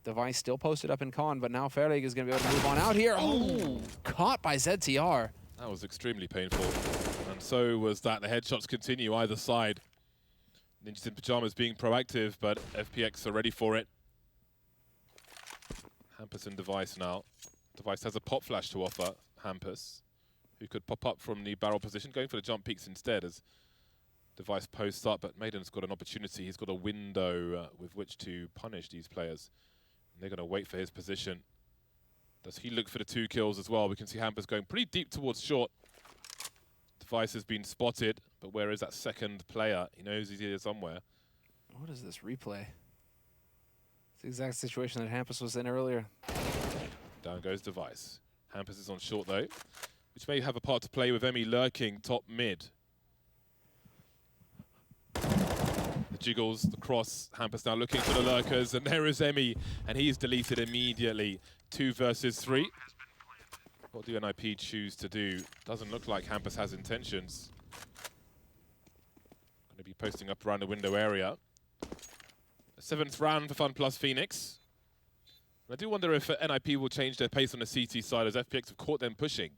[SPEAKER 1] Device still posted up in con, but now Ferrig is going to be able to move on out here. Oh, caught by ZTR.
[SPEAKER 2] That was extremely painful. And so was that. The headshots continue either side. Ninjas in Pajamas being proactive, but FPX are ready for it. Hampus and Device now. Device has a pop flash to offer Hampus, who could pop up from the barrel position, going for the jump peaks instead as Device posts up, but Maiden's got an opportunity. He's got a window with which to punish these players. And they're going to wait for his position. Does he look for the 2 kills as well? We can see Hampus going pretty deep towards short. Device has been spotted, but where is that second player? He knows he's here somewhere.
[SPEAKER 1] What is this replay? It's the exact situation that Hampus was in earlier.
[SPEAKER 2] Down goes Device. Hampus is on short though, which may have a part to play with Emmy lurking top mid. The jiggles, the cross, Hampus now looking for the lurkers, and there is Emmy, and he's deleted immediately. 2 versus 3. What do NIP choose to do? Doesn't look like Hampus has intentions. Going to be posting up around the window area. The 7th round for Fun Plus Phoenix. I do wonder if NIP will change their pace on the CT side, as FPX have caught them pushing.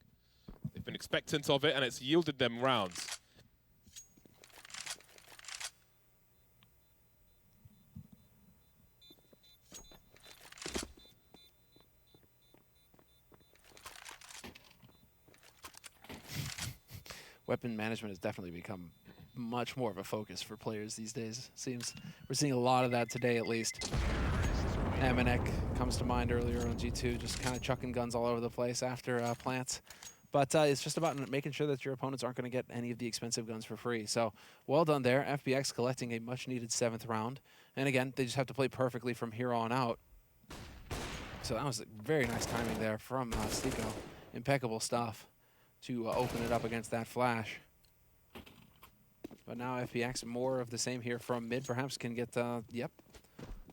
[SPEAKER 2] They've been expectant of it, and it's yielded them rounds.
[SPEAKER 1] Weapon management has definitely become much more of a focus for players these days. Seems we're seeing a lot of that today, at least. Amanek comes to mind earlier on G2, just kind of chucking guns all over the place after plants. But it's just about making sure that your opponents aren't going to get any of the expensive guns for free. So well done there. FPX collecting a much-needed 7th round. And again, they just have to play perfectly from here on out. So that was very nice timing there from Stiko. Impeccable stuff to open it up against that flash. But now FPX, more of the same here from mid. Perhaps can get,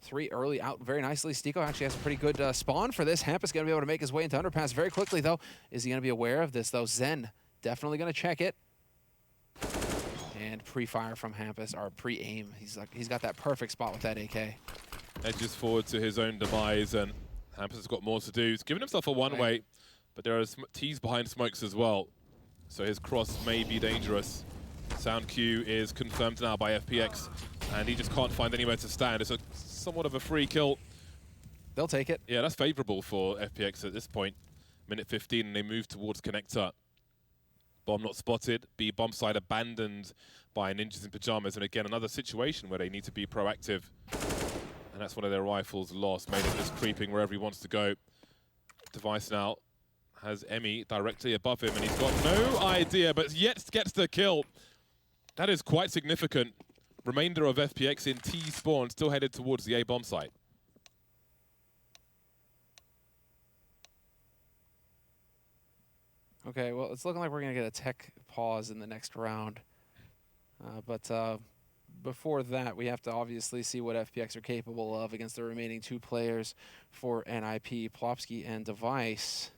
[SPEAKER 1] 3 early out very nicely. Stiko actually has a pretty good spawn for this. Hampus going to be able to make his way into underpass very quickly, though. Is he going to be aware of this, though? Zen definitely going to check it. And pre-fire from Hampus, or pre-aim. He's got that perfect spot with that AK.
[SPEAKER 2] Edges forward to his own demise, and Hampus has got more to do. He's given himself a one-way, but there are T's behind smokes as well. So his cross may be dangerous. Sound Q is confirmed now by FPX, and he just can't find anywhere to stand. It's somewhat of a free kill.
[SPEAKER 1] They'll take it.
[SPEAKER 2] Yeah, that's favorable for FPX at this point. Minute 15, and they move towards connector. Bomb not spotted. B bomb side abandoned by Ninjas in Pajamas. And again, another situation where they need to be proactive. And that's one of their rifles lost. Made it just creeping wherever he wants to go. Device now has Emmy directly above him, and he's got no idea, but yet gets the kill. That is quite significant. Remainder of FPX in T spawn, still headed towards the A bomb site.
[SPEAKER 1] Okay, well, it's looking like we're going to get a tech pause in the next round. But before that, we have to obviously see what FPX are capable of against the remaining 2 players for NIP, Plopsky and Device.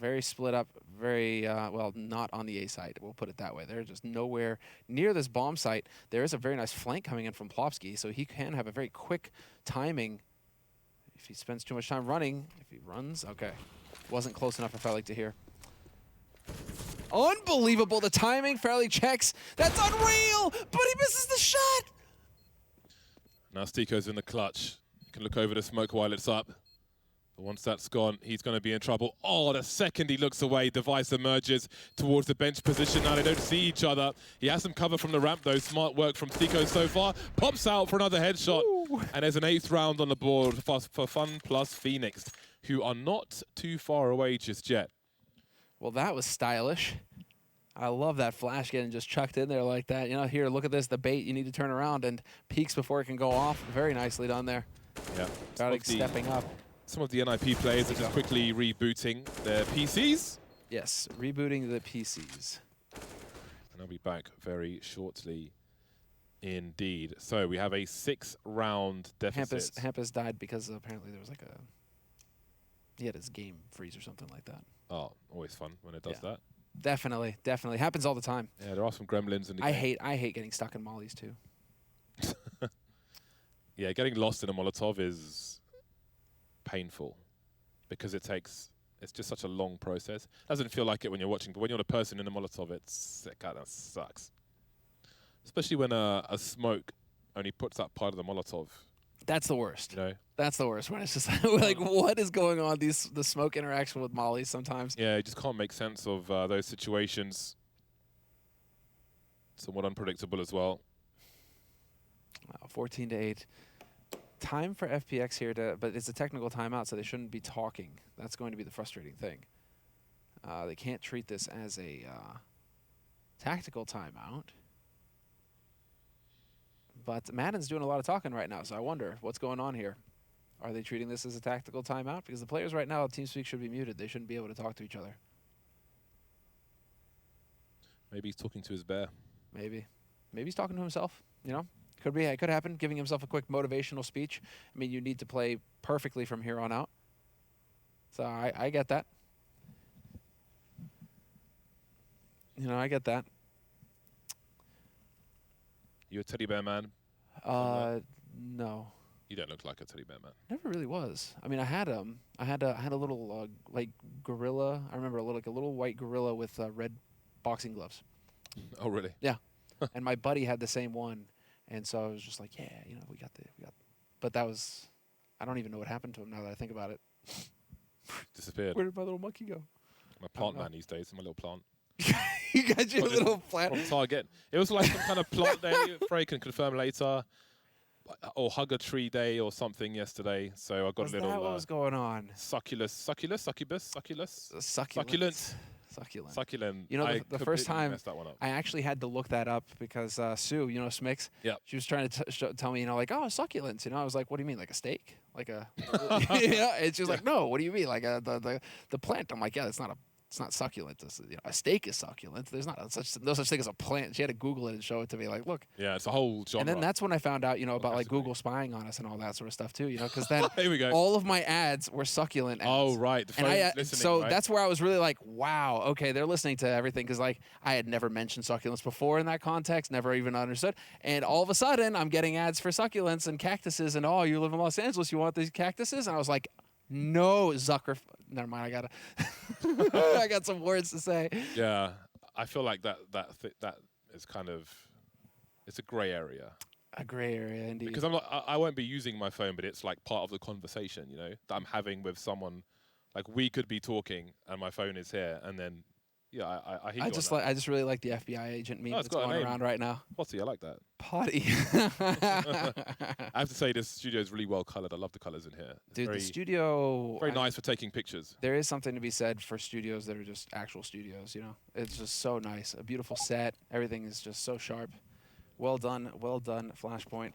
[SPEAKER 1] Very split up, very, well, not on the A side, we'll put it that way. They're just nowhere near this bomb site. There is a very nice flank coming in from Plopsky, so he can have a very quick timing. If he spends too much time running, if he runs, okay. Wasn't close enough, I felt like to hear. Unbelievable, the timing, fairly checks. That's unreal, but he misses the shot.
[SPEAKER 2] Now Stiko's in the clutch. You can look over the smoke while it's up. But once that's gone, he's going to be in trouble. Oh, the second he looks away, Device emerges towards the bench position. Now they don't see each other. He has some cover from the ramp, though. Smart work from Stiko so far. Pops out for another headshot. Ooh. And there's an 8th round on the board for Fun Plus Phoenix, who are not too far away just yet.
[SPEAKER 1] Well, that was stylish. I love that flash getting just chucked in there like that. You know, here, look at this, the bait, you need to turn around and peeks before it can go off. Very nicely done there. Yeah. About stepping up.
[SPEAKER 2] Some of the NIP players are just quickly rebooting their PCs.
[SPEAKER 1] Yes, rebooting the PCs.
[SPEAKER 2] And I'll be back very shortly indeed. So we have a 6-round deficit.
[SPEAKER 1] Hampus died because apparently there was like a He had his game freeze or something like that.
[SPEAKER 2] Oh, always fun when it does that.
[SPEAKER 1] Definitely, definitely. Happens all the time.
[SPEAKER 2] Yeah, there are some gremlins in the game.
[SPEAKER 1] I hate getting stuck in mollies too.
[SPEAKER 2] Yeah, getting lost in a Molotov is painful because it's just such a long process. Doesn't feel like it when you're watching, but when you're the person in a Molotov, it kind of sucks. Especially when a smoke only puts that part of the Molotov.
[SPEAKER 1] That's the worst.
[SPEAKER 2] You know?
[SPEAKER 1] That's the worst when it's just like what is going on? The smoke interaction with mollies sometimes.
[SPEAKER 2] Yeah, you just can't make sense of those situations. Somewhat unpredictable as well.
[SPEAKER 1] 14-8. Time for FPX here but it's a technical timeout, so they shouldn't be talking. That's going to be the frustrating thing. They can't treat this as a tactical timeout. But Madden's doing a lot of talking right now, so I wonder what's going on here. Are they treating this as a tactical timeout? Because the players right now, TeamSpeak should be muted. They shouldn't be able to talk to each other.
[SPEAKER 2] Maybe he's talking to his bear.
[SPEAKER 1] Maybe. Maybe he's talking to himself, you know? Could be. It could happen, giving himself a quick motivational speech. I mean, you need to play perfectly from here on out. So I get that. You know, I get that.
[SPEAKER 2] You a teddy bear man?
[SPEAKER 1] No.
[SPEAKER 2] You don't look like a teddy bear man.
[SPEAKER 1] Never really was. I mean, I had a little like gorilla. I remember like a little white gorilla with red boxing gloves.
[SPEAKER 2] Oh, really?
[SPEAKER 1] Yeah. And my buddy had the same one, and so I was just like, yeah, you know, we got. But that was, I don't even know what happened to him now that I think about it.
[SPEAKER 2] Disappeared.
[SPEAKER 1] Where did my little monkey go?
[SPEAKER 2] I'm a plant man these days. I'm a little plant.
[SPEAKER 1] You got your little plant.
[SPEAKER 2] From Target. It was like some kind of plant day. Frey can confirm later. Or hug a tree day or something yesterday. So I got a little.
[SPEAKER 1] What was going on?
[SPEAKER 2] Succulent.
[SPEAKER 1] You know, the first time
[SPEAKER 2] that one up.
[SPEAKER 1] I actually had to look that up because Sue, you know, Smix, she was trying to tell me, you know, like, oh, succulents. You know, I was like, what do you mean, like a steak? Like a, yeah. And she was like, no, what do you mean, like the plant? I'm like, yeah, it's not succulent. You know, a steak is succulent. There's no such thing as a plant. She had to Google it and show it to me. Like, look.
[SPEAKER 2] Yeah, it's a whole genre.
[SPEAKER 1] And then that's when I found out, you know, about like Google spying on us and all that sort of stuff too. You know, because then
[SPEAKER 2] here we go.
[SPEAKER 1] all of my ads were succulent ads.
[SPEAKER 2] Oh, right. The phone's listening,
[SPEAKER 1] so
[SPEAKER 2] right?
[SPEAKER 1] that's where I was really like, wow, okay, they're listening to everything because like I had never mentioned succulents before in that context, never even understood. And all of a sudden, I'm getting ads for succulents and cactuses and oh, you live in Los Angeles, you want these cactuses? And I was like, no, Zucker. Never mind. I got some words to say.
[SPEAKER 2] Yeah, I feel like that is kind of, it's a gray area.
[SPEAKER 1] A gray area, indeed.
[SPEAKER 2] Because I won't be using my phone, but it's like part of the conversation, you know, that I'm having with someone. Like we could be talking, and my phone is here, and then yeah, I hear you.
[SPEAKER 1] I just really like the FBI agent meme that's going around right now.
[SPEAKER 2] Potty, I like that.
[SPEAKER 1] Potty.
[SPEAKER 2] I have to say, this studio is really well colored. I love the colors in here. It's
[SPEAKER 1] dude, the studio
[SPEAKER 2] very nice for taking pictures.
[SPEAKER 1] There is something to be said for studios that are just actual studios. You know, it's just so nice. A beautiful set. Everything is just so sharp. Well done, Flashpoint.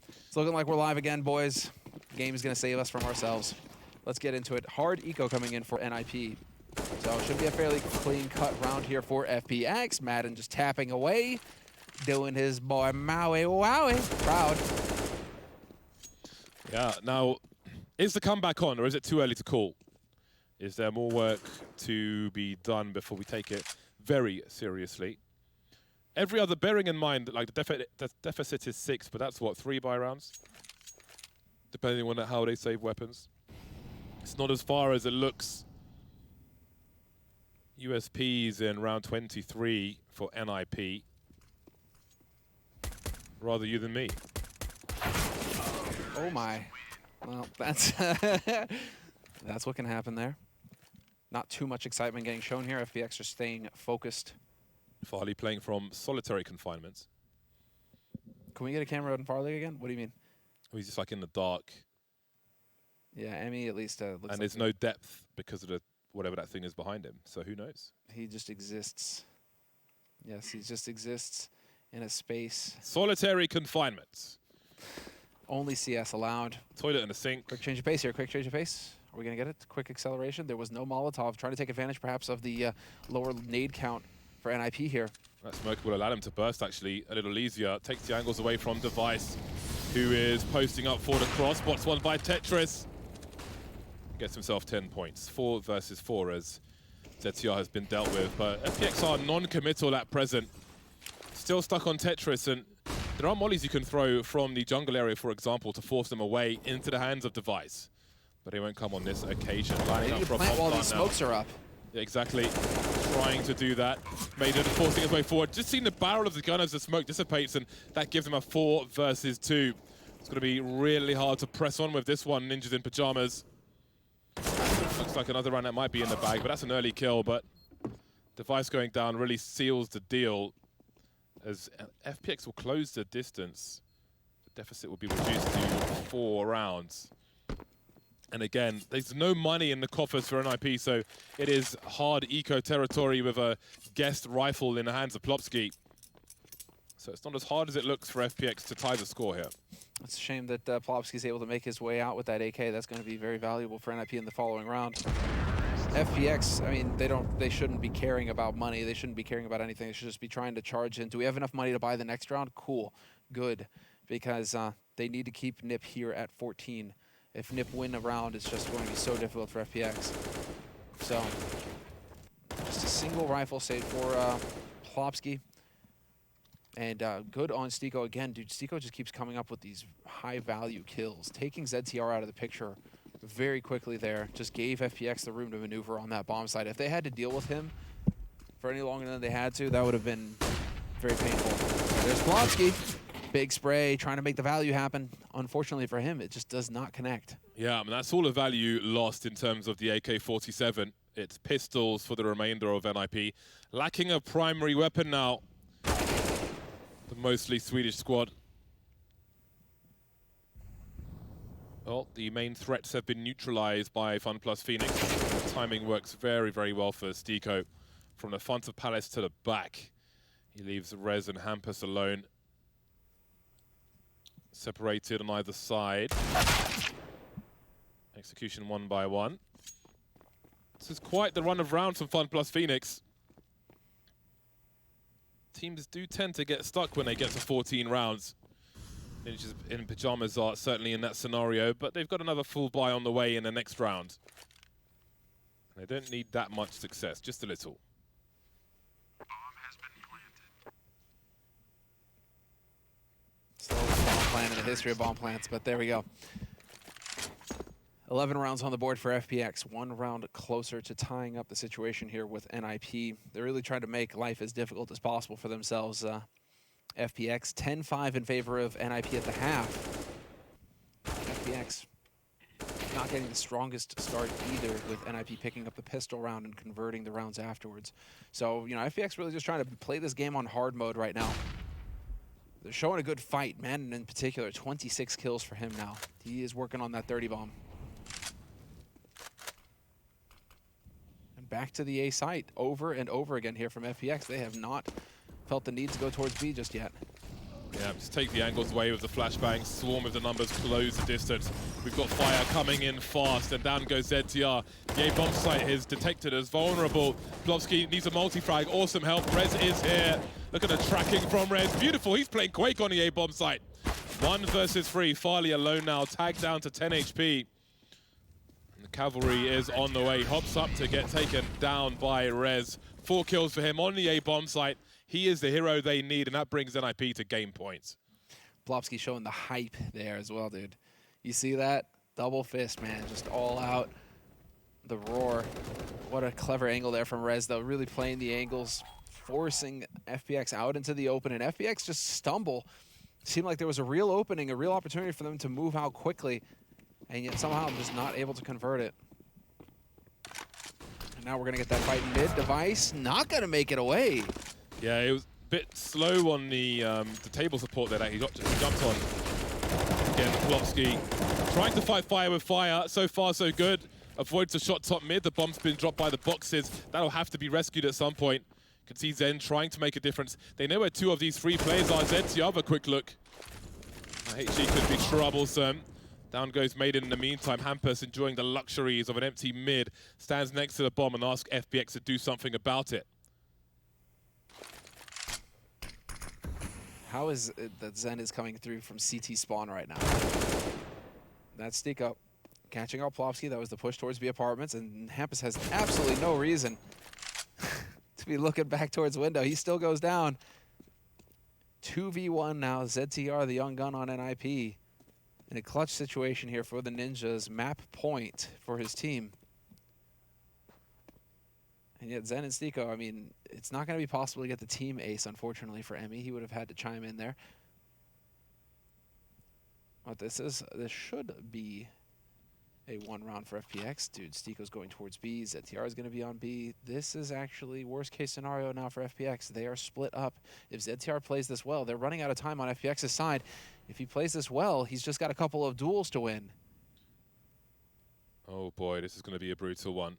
[SPEAKER 1] It's looking like we're live again, boys. Game is gonna save us from ourselves. Let's get into it. Hard eco coming in for NIP. So it should be a fairly clean-cut round here for FPX. Madden just tapping away, doing his boy Maui Wowie proud.
[SPEAKER 2] Yeah, now, is the comeback on, or is it too early to call? Is there more work to be done before we take it very seriously? Every other, bearing in mind that like the deficit is 6, but that's what, 3 buy rounds? Depending on how they save weapons. It's not as far as it looks. USPs in round 23 for NIP. Rather you than me.
[SPEAKER 1] Oh my. Well, that's that's what can happen there. Not too much excitement getting shown here. FPX are staying focused.
[SPEAKER 2] Farley playing from solitary confinement.
[SPEAKER 1] Can we get a camera on Farley again? What do you mean?
[SPEAKER 2] Oh, he's just like in the dark.
[SPEAKER 1] Yeah, Emmy at least looks
[SPEAKER 2] and
[SPEAKER 1] like
[SPEAKER 2] there's no depth because of the whatever that thing is behind him. So who knows?
[SPEAKER 1] He just exists. Yes, he just exists in a space.
[SPEAKER 2] Solitary confinement.
[SPEAKER 1] Only CS allowed.
[SPEAKER 2] Toilet and a sink.
[SPEAKER 1] Quick change of pace here. Quick change of pace. Are we going to get it? Quick acceleration. There was no Molotov. Trying to take advantage perhaps of the lower nade count for NIP here.
[SPEAKER 2] That smoke will allow him to burst actually a little easier. Takes the angles away from Device, who is posting up for the cross. Spots one by Tetris. Gets himself 10 points. 4 versus 4 as ZTR has been dealt with. But FPX are non-committal at present. Still stuck on Tetris, and there are mollies you can throw from the jungle area, for example, to force them away into the hands of Device. But they won't come on this occasion.
[SPEAKER 1] They need to plant while these smokes are up.
[SPEAKER 2] Yeah, exactly. Trying to do that. Maiden forcing his way forward. Just seeing the barrel of the gun as the smoke dissipates, and that gives him a 4 versus 2. It's going to be really hard to press on with this one. Ninjas in pajamas. Looks like another round that might be in the bag, but that's an early kill. But Device going down really seals the deal, as FPX will close the distance. The deficit will be reduced to 4 rounds. And again, there's no money in the coffers for NIP, so it is hard eco territory with a guest rifle in the hands of Plopsky. So it's not as hard as it looks for FPX to tie the score here.
[SPEAKER 1] It's a shame that Plopsky's able to make his way out with that AK. That's going to be very valuable for NIP in the following round. FPX, I mean, they shouldn't be caring about money. They shouldn't be caring about anything. They should just be trying to charge in. Do we have enough money to buy the next round? Cool, good, because they need to keep NIP here at 14. If NIP win a round, it's just going to be so difficult for FPX. So, just a single rifle save for Plopsky. And good on Stiko again. Dude, Stiko just keeps coming up with these high-value kills. Taking ZTR out of the picture very quickly there. Just gave FPX the room to maneuver on that bomb site. If they had to deal with him for any longer than they had to, that would have been very painful. There's Plopsky. Big spray, trying to make the value happen. Unfortunately for him, it just does not connect.
[SPEAKER 2] Yeah, I mean, that's all the value lost in terms of the AK-47. It's pistols for the remainder of NIP. Lacking a primary weapon now. The mostly Swedish squad. Well, the main threats have been neutralized by Fun Plus Phoenix. The timing works very, very well for Stiko. From the front of Palace to the back. He leaves Rez and Hampus alone. Separated on either side. Execution 1 by 1. This is quite the run of rounds from Fun Plus Phoenix. Teams do tend to get stuck when they get to 14 rounds. Ninjas in pajamas are certainly in that scenario, but they've got another full buy on the way in the next round. They don't need that much success, just a little.
[SPEAKER 1] Slowest bomb plant in the history of bomb plants, but there we go. 11 rounds on the board for FPX. 1 round closer to tying up the situation here with NIP. They're really trying to make life as difficult as possible for themselves. FPX 10-5 in favor of NIP at the half. FPX not getting the strongest start either, with NIP picking up the pistol round and converting the rounds afterwards. So, you know, FPX really just trying to play this game on hard mode right now. They're showing a good fight, man, in particular. 26 kills for him now. He is working on that 30 bomb. And back to the A site over and over again here from FPX. They have not felt the need to go towards B just yet.
[SPEAKER 2] Yeah, just take the angles away with the flashbang, swarm with the numbers, close the distance. We've got fire coming in fast, and down goes ZTR. The A-bomb site is detected as vulnerable. Plopsky needs a multi-frag, awesome help. Rez is here. Look at the tracking from Rez, beautiful. He's playing Quake on the A-bomb site. 1 versus 3, Farley alone now, tagged down to 10 HP. And the cavalry is on the way, hops up to get taken down by Rez. 4 kills for him on the A-bomb site. He is the hero they need, and that brings NIP to game points.
[SPEAKER 1] Plopsky showing the hype there as well, dude. You see that? Double fist, man, just all out. The roar. What a clever angle there from Rez, though. Really playing the angles, forcing FPX out into the open, and FPX just stumble. Seemed like there was a real opening, a real opportunity for them to move out quickly, and yet somehow I'm just not able to convert it. And now we're going to get that fight in mid. Device not going to make it away.
[SPEAKER 2] Yeah, it was a bit slow on the table support there that he jumped on. Again, Plopsky trying to fight fire with fire. So far, so good. Avoids a shot top mid. The bomb's been dropped by the boxes. That'll have to be rescued at some point. You can see Zen trying to make a difference. They know where 2 of these 3 players are. Zen's the other quick look. HG could be troublesome. Down goes Maiden in the meantime. Hampus enjoying the luxuries of an empty mid. Stands next to the bomb and asks FPX to do something about it.
[SPEAKER 1] How is it that Zen is coming through from CT spawn right now? That's Stiko. catching out Plopsky. That was the push towards B apartments, and Hampus has absolutely no reason to be looking back towards window. He still goes down. 2v1 now. ZTR, the young gun on NIP. In a clutch situation here for the Ninjas. Map point for his team. And yet Zen and Stico, I mean, it's not going to be possible to get the team ace, unfortunately, for Emmy. He would have had to chime in there. But this should be a one round for FPX. Dude, Stico's going towards B. ZTR is going to be on B. This is actually worst case scenario now for FPX. They are split up. If ZTR plays this well, they're running out of time on FPX's side. If he plays this well, he's just got a couple of duels to win.
[SPEAKER 2] Oh boy, this is going to be a brutal one.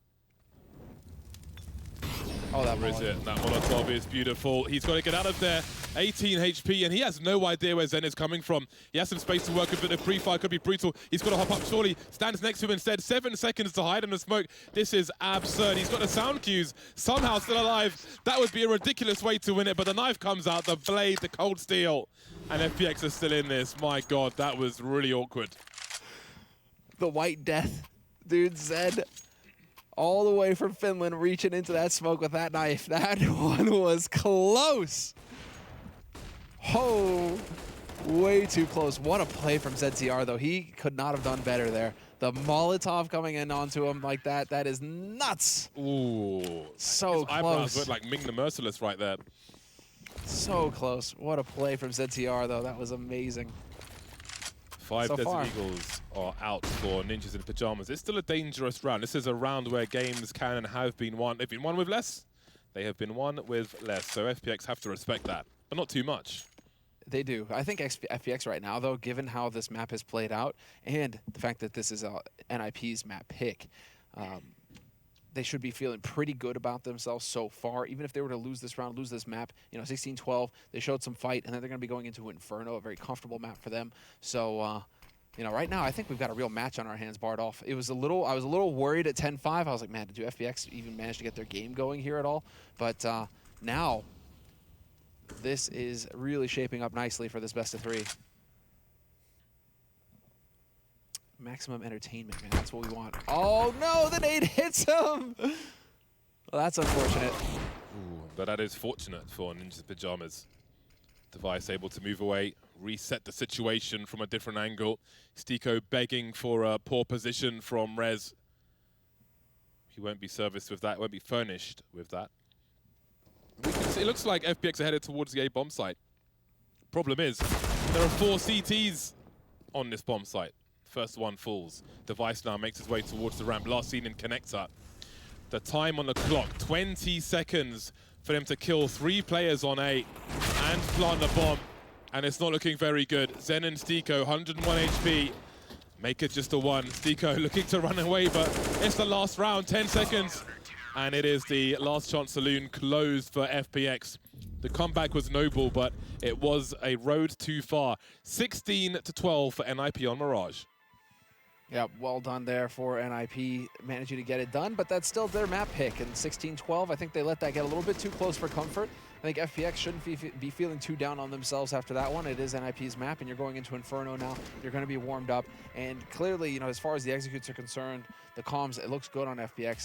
[SPEAKER 1] Oh, that
[SPEAKER 2] Where is it? That Molotov is beautiful. He's got to get out of there. 18 HP, and he has no idea where Zen is coming from. He has some space to work with, but the pre-fire could be brutal. He's got to hop up surely. Stands next to him instead. 7 seconds to hide in the smoke. This is absurd. He's got the sound cues. Somehow still alive. That would be a ridiculous way to win it, but the knife comes out, the blade, the cold steel. And FPX is still in this. My God, that was really awkward.
[SPEAKER 1] The White Death. Dude, Zed, all the way from Finland, reaching into that smoke with that knife. That one was close. Oh, way too close. What a play from ZTR, though. He could not have done better there. The Molotov coming in onto him like that, that is nuts.
[SPEAKER 2] Ooh.
[SPEAKER 1] So
[SPEAKER 2] his
[SPEAKER 1] close.
[SPEAKER 2] Eyebrows look like Ming the Merciless right there.
[SPEAKER 1] So close. What a play from ZTR, though. That was amazing.
[SPEAKER 2] 5
[SPEAKER 1] So
[SPEAKER 2] Desert
[SPEAKER 1] far.
[SPEAKER 2] Eagles are out for Ninjas in Pajamas. It's still a dangerous round. This is a round where games can and have been won. They've been won with less. They have been won with less. So FPX have to respect that, but not too much.
[SPEAKER 1] They do. I think FPX right now, though, given how this map has played out and the fact that this is NIP's map pick, they should be feeling pretty good about themselves so far. Even if they were to lose this round, lose this map, you know, 16-12, they showed some fight, and then they're going to be going into Inferno, a very comfortable map for them. So, you know, right now, I think we've got a real match on our hands, Bardolph. I was a little worried at 10-5. I was like, man, did FPX even manage to get their game going here at all? But now, this is really shaping up nicely for this best of 3. Maximum entertainment, man. That's what we want. Oh, no, the nade hits him. Well, that's unfortunate.
[SPEAKER 2] Ooh, but that is fortunate for Ninjas in Pajamas. Device able to move away, reset the situation from a different angle. Stico begging for a poor position from Rez. He won't be serviced with that, won't be furnished with that. We can see, it looks like FPX are headed towards the A bomb site. Problem is, there are 4 CTs on this bomb site. First one falls. Device now makes his way towards the ramp. Last seen in connector. The time on the clock, 20 seconds for them to kill 3 players on A and plant the bomb. And it's not looking very good. Zen and Stico, 101 HP. Make it just a 1. Stico looking to run away, but it's the last round, 10 seconds. And it is the last chance saloon closed for FPX. The comeback was noble, but it was a road too far. 16-12 for NIP on Mirage.
[SPEAKER 1] Yeah, well done there for NIP, managing to get it done, but that's still their map pick. And 16-12, I think they let that get a little bit too close for comfort. I think FPX shouldn't be feeling too down on themselves after that one. It is NIP's map, and you're going into Inferno now. You're going to be warmed up. And clearly, you know, as far as the executes are concerned, the comms, it looks good on FPX.